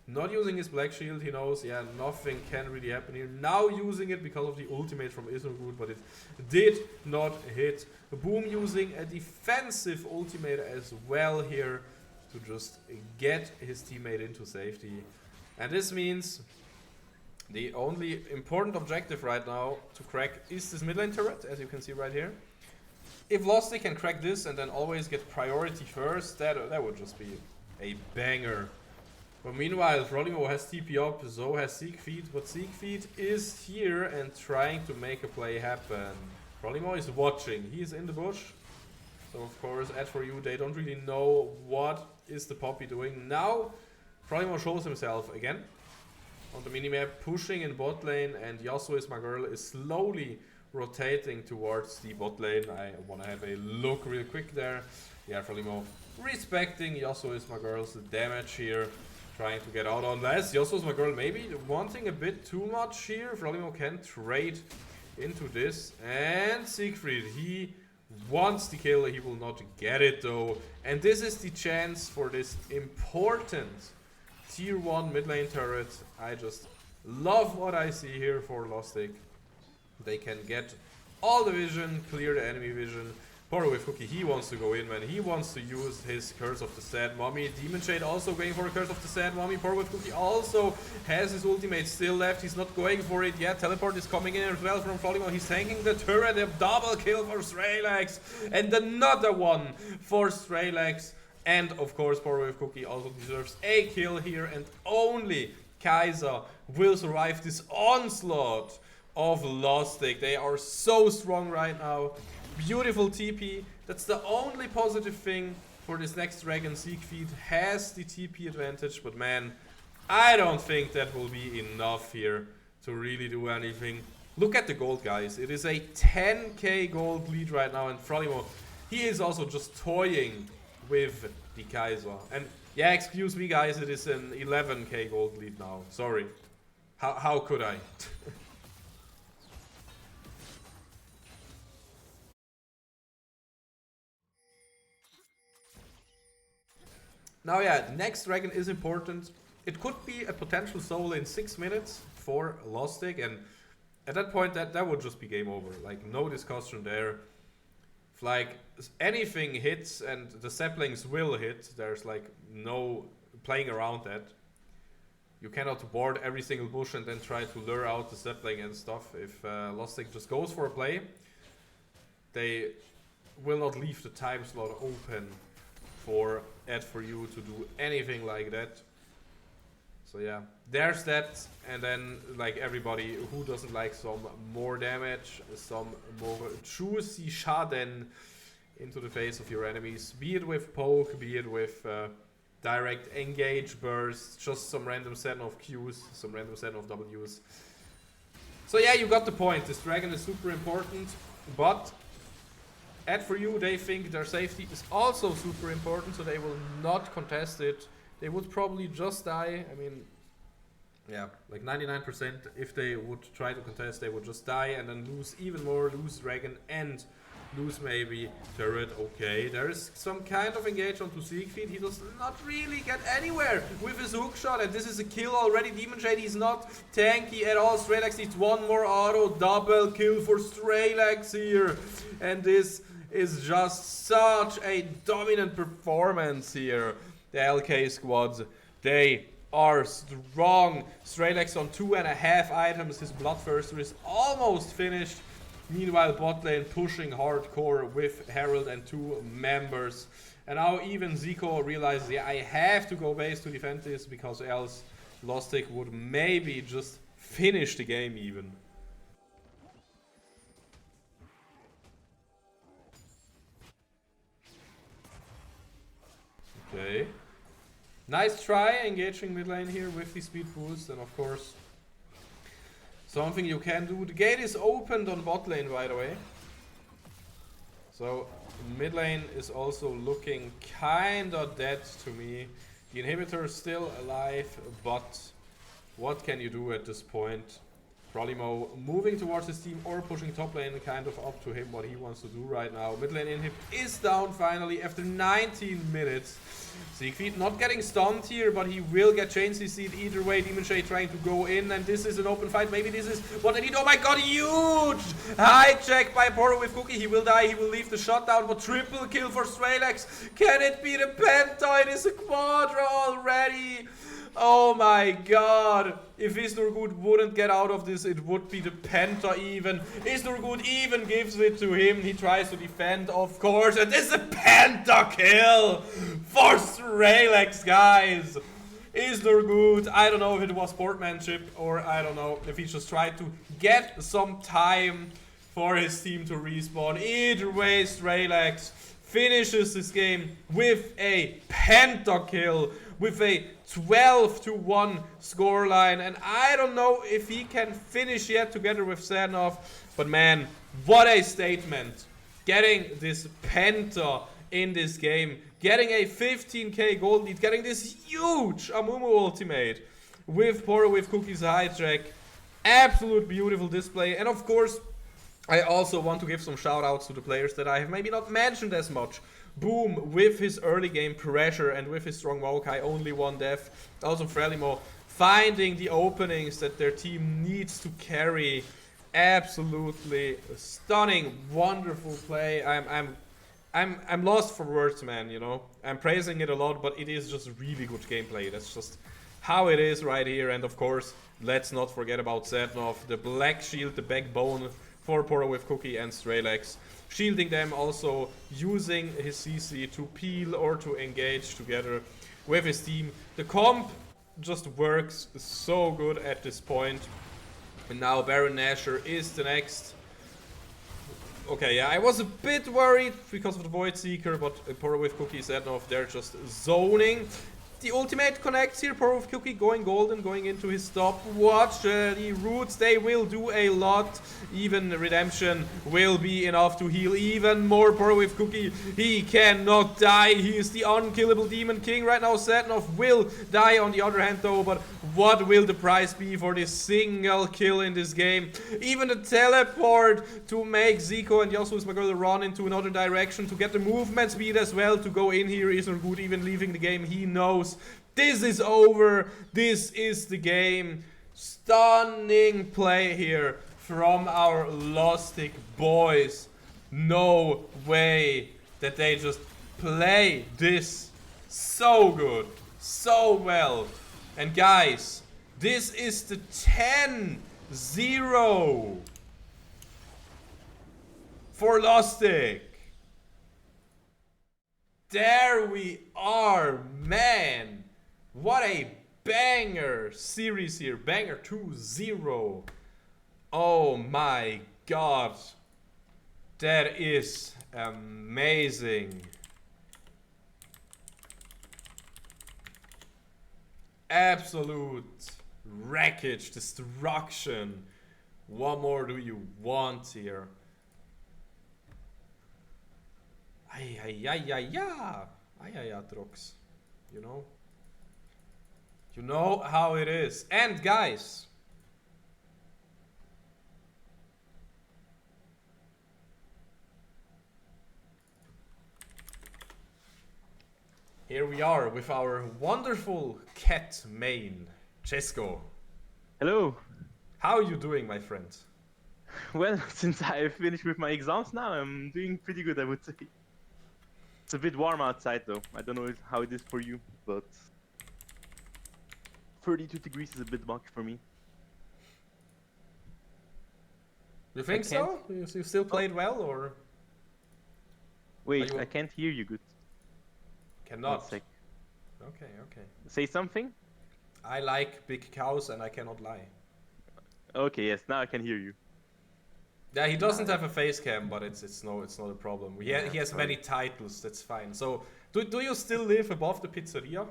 S1: not using his black shield, he knows, yeah, nothing can really happen here. Now using it because of the ultimate from Isnorgut, but it did not hit. Boom using a defensive ultimate as well here to just get his teammate into safety. And this means the only important objective right now to crack is this mid lane turret, as you can see right here. If Lostik can crack this and then always get priority first, that would just be a banger. But meanwhile, Frolimo has TP up, so has Siegfried, but Siegfried is here and trying to make a play happen. Frolimo is watching, he is in the bush. So of course, AD4U, they don't really know what is the Poppy doing. Now, Frolimo shows himself again on the minimap, pushing in bot lane, and Yasuo is my girl is slowly rotating towards the bot lane. I want to have a look real quick there. Yeah, Frolimo respecting Yasuo is my girl's damage here. Trying to get out unless Yasuo's my girl maybe wanting a bit too much here. Frolimo can trade into this. And Siegfried, he wants the kill. He will not get it though. And this is the chance for this important tier 1 mid lane turret. I just love what I see here for Lostik. They can get all the vision, clear the enemy vision. Poor with Cookie, he wants to go in, man. He wants to use his Curse of the Sad Mommy. Demon Shade also going for a Curse of the Sad Mommy. Poor with Cookie also has his ultimate still left. He's not going for it yet. Teleport is coming in as well from Frolimo. He's tanking the turret. A double kill for Straylex. And another one for Straylex. And of course, Poor with Cookie also deserves a kill here. And only Kaiser will survive this onslaught of Lostik. They are so strong right now. Beautiful TP. That's the only positive thing for this next dragon. Siegfried has the TP advantage, but man, I don't think that will be enough here to really do anything. Look at the gold, guys. It is a 10k gold lead right now, and Frolimo, he is also just toying with the Kaiser. And yeah, excuse me, guys, it is an 11k gold lead now. Sorry. How could I? Now, yeah, the next dragon is important. It could be a potential soul in 6 minutes for Lostik, and at that point, that would just be game over. Like, no discussion there. If, like, anything hits and the saplings will hit, there's, like, no playing around that. You cannot board every single bush and then try to lure out the sapling and stuff. If Lostik just goes for a play, they will not leave the time slot open for AD4U to do anything like that. So yeah, there's that. And then like everybody who doesn't like some more damage, some more juicy Schaden into the face of your enemies, be it with poke, be it with direct engage burst, just some random set of Qs, some random set of Ws. So yeah, you got the point. This dragon is super important, but AD4U, they think their safety is also super important, so they will not contest it. They would probably just die. I mean, yeah, like 99%, if they would try to contest, they would just die and then lose even more, lose dragon and lose maybe turret. Okay, there is some kind of engage onto Siegfried. He does not really get anywhere with his hook shot, and this is a kill already. Demon Shade, he's not tanky at all. Straylex needs one more auto. Double kill for Straylex here. And this is just such a dominant performance here. The LK squads, they are strong. Straylex on 2.5 items. His Bloodthirster is almost finished. Meanwhile, bot lane pushing hardcore with Herald and 2 members. And now even Zico realizes, yeah, I have to go base to defend this, because else Lostik would maybe just finish the game even. Okay. Nice try engaging mid lane here with the speed boost, and of course something you can do. The gate is opened on bot lane, by the way. So mid lane is also looking kinda dead to me. The inhibitor is still alive, but what can you do at this point? Frolimo moving towards his team or pushing top lane, kind of up to him what he wants to do right now. Mid lane inhib is down finally after 19 minutes. Siegfried not getting stunned here, but he will get chain CC'd either way. Demon Shade trying to go in, and this is an open fight. Maybe this is what they need. Oh my god, huge hijack by Poro with Cookie. He will die, he will leave the shutdown, but triple kill for Straylex. Can it be the Penta? It is a Quadra already. Oh my god. If Isnurgut wouldn't get out of this, it would be the Penta even. Isnurgut even gives it to him. He tries to defend, of course, and this is a Penta kill for Straylex, guys. Isnurgut, I don't know if it was sportsmanship or I don't know if he just tried to get some time for his team to respawn. Either way, Straylex finishes this game with a Penta kill, with a 12-1 scoreline, and I don't know if he can finish yet together with Sanov, but man, what a statement. Getting this Penta in this game, getting a 15k gold lead, getting this huge Amumu ultimate with Poro with Cookie's hijack. Absolute beautiful display, and of course, I also want to give some shout outs to the players that I have maybe not mentioned as much. Boom, with his early game pressure and with his strong Maokai, only 1 death. Also Frelimo finding the openings that their team needs to carry. Absolutely stunning, wonderful play. I'm I'm lost for words, man. You know, I'm praising it a lot, but it is just really good gameplay. That's just how it is right here. And of course, let's not forget about Zednov, the black shield, the backbone for Poro with Cookie and Strelex, shielding them, also using his CC to peel or to engage together with his team. The comp just works so good at this point. And now Baron Nashor is the next. Okay, yeah, I was a bit worried because of the Void Seeker, but Poro with Cookie, Zednov, they're just zoning. The ultimate connects here, Poro with Cookie going golden, going into his stop. Watch the roots, they will do a lot. Even Redemption will be enough to heal even more Poro with Cookie. He cannot die, he is the unkillable Demon King right now. Zednov will die on the other hand though, but what will the price be for this single kill in this game? Even the teleport to make Zico and Yasu's Magurl run into another direction to get the movement speed as well to go in here isn't good. Even leaving the game, he knows this is over. This is the game. Stunning play here from our Lostik boys. No way that they just play this so good, so well. And guys, this is the 10-0 for Lostik. There we are, man. What a banger series here. Banger 2-0. Oh my god. That is amazing. Absolute wreckage, destruction. What more do you want here? Ay, ay, ay, ay, yeah. Ay, ay, ay, Trox. You know? You know how it is. And guys, here we are with our wonderful cat main, Cesco.
S3: Hello.
S1: How are you doing, my friend?
S3: Well, since I finished with my exams now, I'm doing pretty good, I would say. It's a bit warm outside though. I don't know how it is for you, but 32 degrees is a bit much for me.
S1: You think so? You still played well, or?
S3: Wait, I can't hear you good.
S1: Cannot.
S3: 1 sec.
S1: Okay, okay.
S3: Say something?
S1: I like big cows and I cannot lie.
S3: Okay, yes, now I can hear you.
S1: Yeah, he doesn't have a face cam, but it's not a problem. He has
S3: sorry.
S1: many titles, that's fine. So, do you still live above the pizzeria?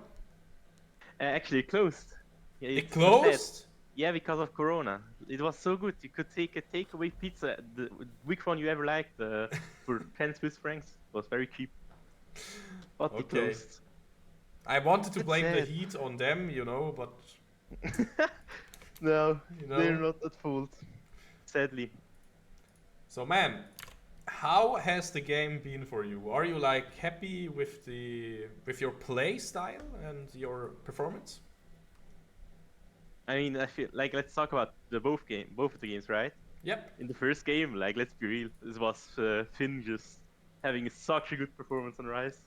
S3: Actually, it closed. Yeah,
S1: It
S3: it's so
S1: closed?
S3: sad. Yeah, because of Corona. It was so good. You could take a takeaway pizza, which one you ever liked, for 10 Swiss francs. It was very cheap. But it closed.
S1: I wanted to
S3: That's
S1: blame the
S3: sad.
S1: heat on them, you know, but
S3: No,
S1: You know?
S3: they're not at fault. Sadly.
S1: so man, how has the game been for you? Are you like happy with your play style and your performance?
S3: I mean, I feel like let's talk about both of the games, right?
S1: Yep.
S3: In the first game, like let's be real, this was Finn just having such a good performance on Rise.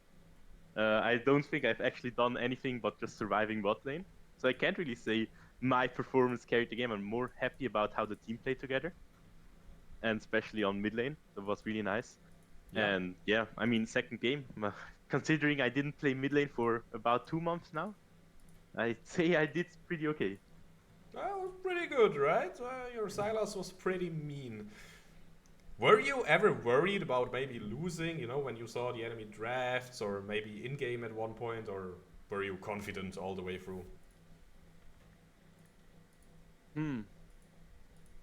S3: I don't think I've actually done anything but just surviving bot lane, so I can't really say my performance carried the game. I'm more happy about how the team played together, and especially on mid lane. That was really nice.
S1: Yeah.
S3: And yeah, I mean, second game, considering I didn't play mid lane for about 2 months now, I'd say I did pretty okay.
S1: Well, pretty good, right? Your Silas was pretty mean. Were you ever worried about maybe losing, you know, when you saw the enemy drafts, or maybe in-game at one point, or were you confident all the way through?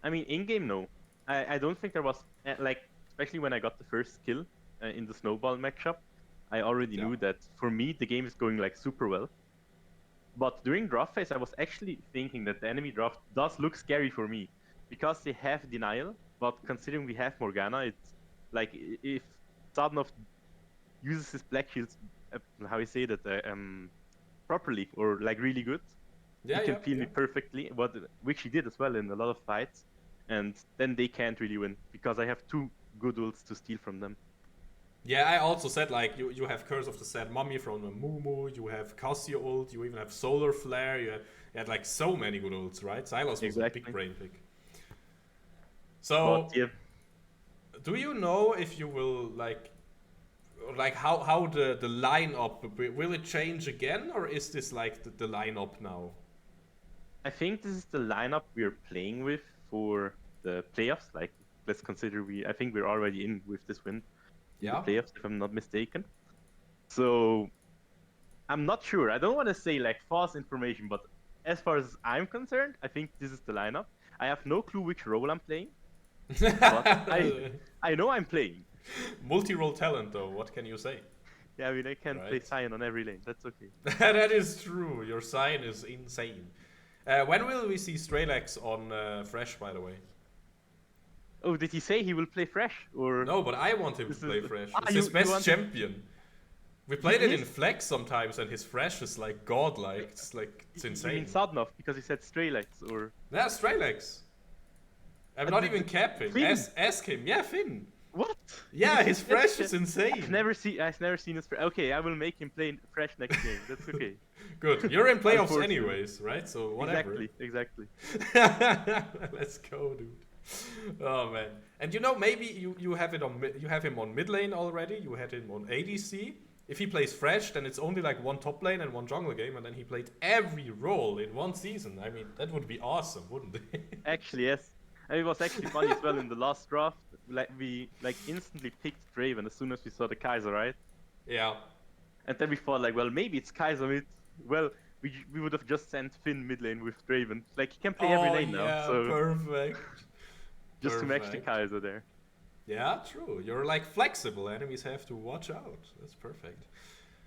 S3: I mean, in-game, no. I don't think there was, like, especially when I got the first kill in the snowball matchup, I already knew that for me, the game is going, like, super well. But during draft phase, I was actually thinking that the enemy draft does look scary for me, because they have denial, but considering we have Morgana, it's like, if Sadnov uses his black shields, how you say that, properly, or like really good, he can peel me perfectly, which he did as well in a lot of fights, and then they can't really win, because I have 2 good ults to steal from them.
S1: Yeah, I also said like you have Curse of the Sad Mummy from Mumu, you have Cassia ult, you even have Solar Flare, you had like so many good ults, right? Silas was a big
S3: Exactly.
S1: brain pick.
S3: But
S1: So,
S3: yeah,
S1: do you know if you will like how the lineup will it change again, or is this like the lineup now?
S3: I think this is the lineup we're playing with for the playoffs. Like, let's consider I think we're already in with this win in the
S1: Yeah.
S3: playoffs, if I'm not mistaken. So I'm not sure. I don't want to say like false information, but as far as I'm concerned, I think this is the lineup. I have no clue which role I'm playing, but I know I'm playing.
S1: Multi-role talent though. What can you say?
S3: Yeah, I mean I can play
S1: Right.
S3: Sion on every lane. That's okay.
S1: That is true. Your sign is insane. When will we see Strelex on Fresh, by the way?
S3: Oh, did he say he will play Fresh or
S1: No, but I want him to
S3: this
S1: play
S3: is
S1: Fresh.
S3: ah
S1: It's his
S3: you
S1: best
S3: want
S1: champion. We played it in
S3: his
S1: Flex sometimes, and his Fresh is like godlike. It's like it's
S3: you
S1: insane.
S3: mean Sadnov because he said Strelex or
S1: Yeah, Strelex. I'm not even capping.
S3: Finn?
S1: Ask him. Yeah, Finn.
S3: what?
S1: Yeah, his Fresh
S3: That's-
S1: is insane.
S3: I've never seen his Fresh. Okay, I will make him play Fresh next game. That's okay.
S1: Good. You're in playoffs
S3: Unfortunately.
S1: anyways, right? So whatever.
S3: Exactly.
S1: Let's go, dude. Oh man. And you know, maybe you have you have him on mid lane already. You had him on ADC. If he plays Fresh, then it's only like one top lane and one jungle game, and then he played every role in one season. I mean, that would be awesome, wouldn't it?
S3: Actually, yes. And it was actually funny as well in the last draft. We instantly picked Draven as soon as we saw the Kaiser, right?
S1: Yeah.
S3: And then we thought like, well, maybe it's Kaiser mid. Well, we would have just sent Finn mid lane with Draven. Like he can play every lane now,
S1: yeah,
S3: so
S1: perfect.
S3: just to match the
S1: Perfect.
S3: Kaiser there.
S1: Yeah, true. You're like flexible. Enemies have to watch out. That's perfect.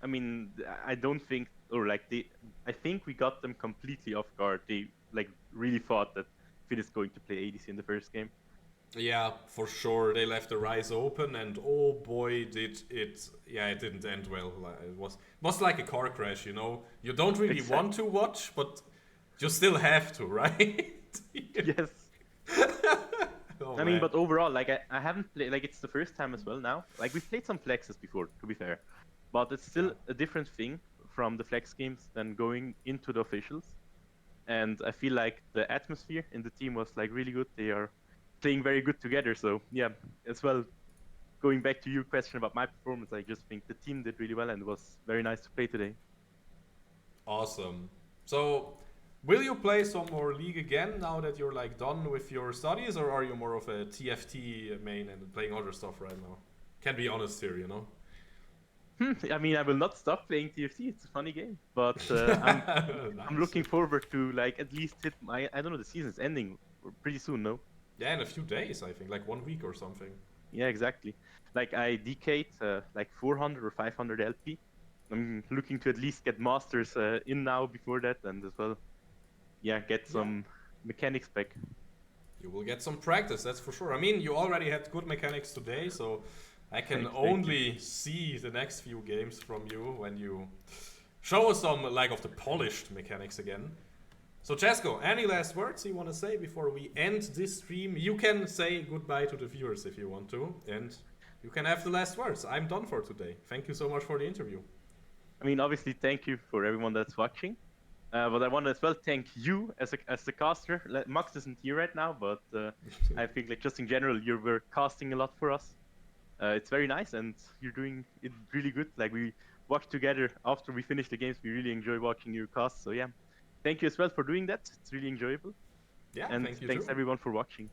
S3: I mean, I don't think, or like I think we got them completely off guard. They like really thought that Finn is going to play ADC in the first game.
S1: Yeah, for sure. They left the Rise open, and oh boy, did it! Yeah, it didn't end well. It was like a car crash, you know. You don't really
S3: Exactly.
S1: want to watch, but you still have to, right?
S3: Yes.
S1: Oh,
S3: I mean,
S1: man.
S3: but overall, like I haven't played. Like it's the first time as well now. Like we've played some flexes before, to be fair, but it's still a different thing from the flex games than going into the officials. And I feel like the atmosphere in the team was like really good. They are playing very good together. So yeah, as well. Going back to your question about my performance, I just think the team did really well and it was very nice to play today.
S1: Awesome. So, will you play some more League again now that you're like done with your studies, or are you more of a TFT main and playing other stuff right now? Can be honest here, you know.
S3: I mean, I will not stop playing TFT. It's a funny game, but I'm
S1: Nice.
S3: looking forward to like at least hit my. I don't know. The season's ending pretty soon, no?
S1: Yeah, in a few days, I think, like 1 week or something.
S3: Yeah, exactly. Like I DK'd like 400 or 500 LP. I'm looking to at least get masters in now before that, and as well, yeah, get some mechanics back.
S1: You will get some practice, that's for sure. I mean, you already had good mechanics today, so I can
S3: Thank you.
S1: only see the next few games from you when you show us some like of the polished mechanics again. So Chesko, any last words you want to say before we end this stream? You can say goodbye to the viewers if you want to, and you can have the last words. I'm done for today. Thank you so much for the interview.
S3: I mean, obviously, thank you for everyone that's watching. But I want to as well thank you as the caster. Max isn't here right now, but I think like just in general, you were casting a lot for us. It's very nice, and you're doing it really good. Like we watched together after we finished the games. We really enjoy watching your cast. So yeah, thank you as well for doing that. It's really enjoyable.
S1: Yeah,
S3: And
S1: thank you
S3: thanks
S1: too.
S3: everyone for watching.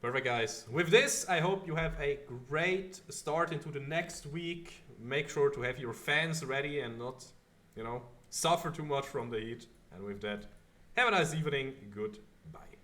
S1: Perfect, guys. With this, I hope you have a great start into the next week. Make sure to have your fans ready and not, you know, suffer too much from the heat. And with that, have a nice evening. Goodbye.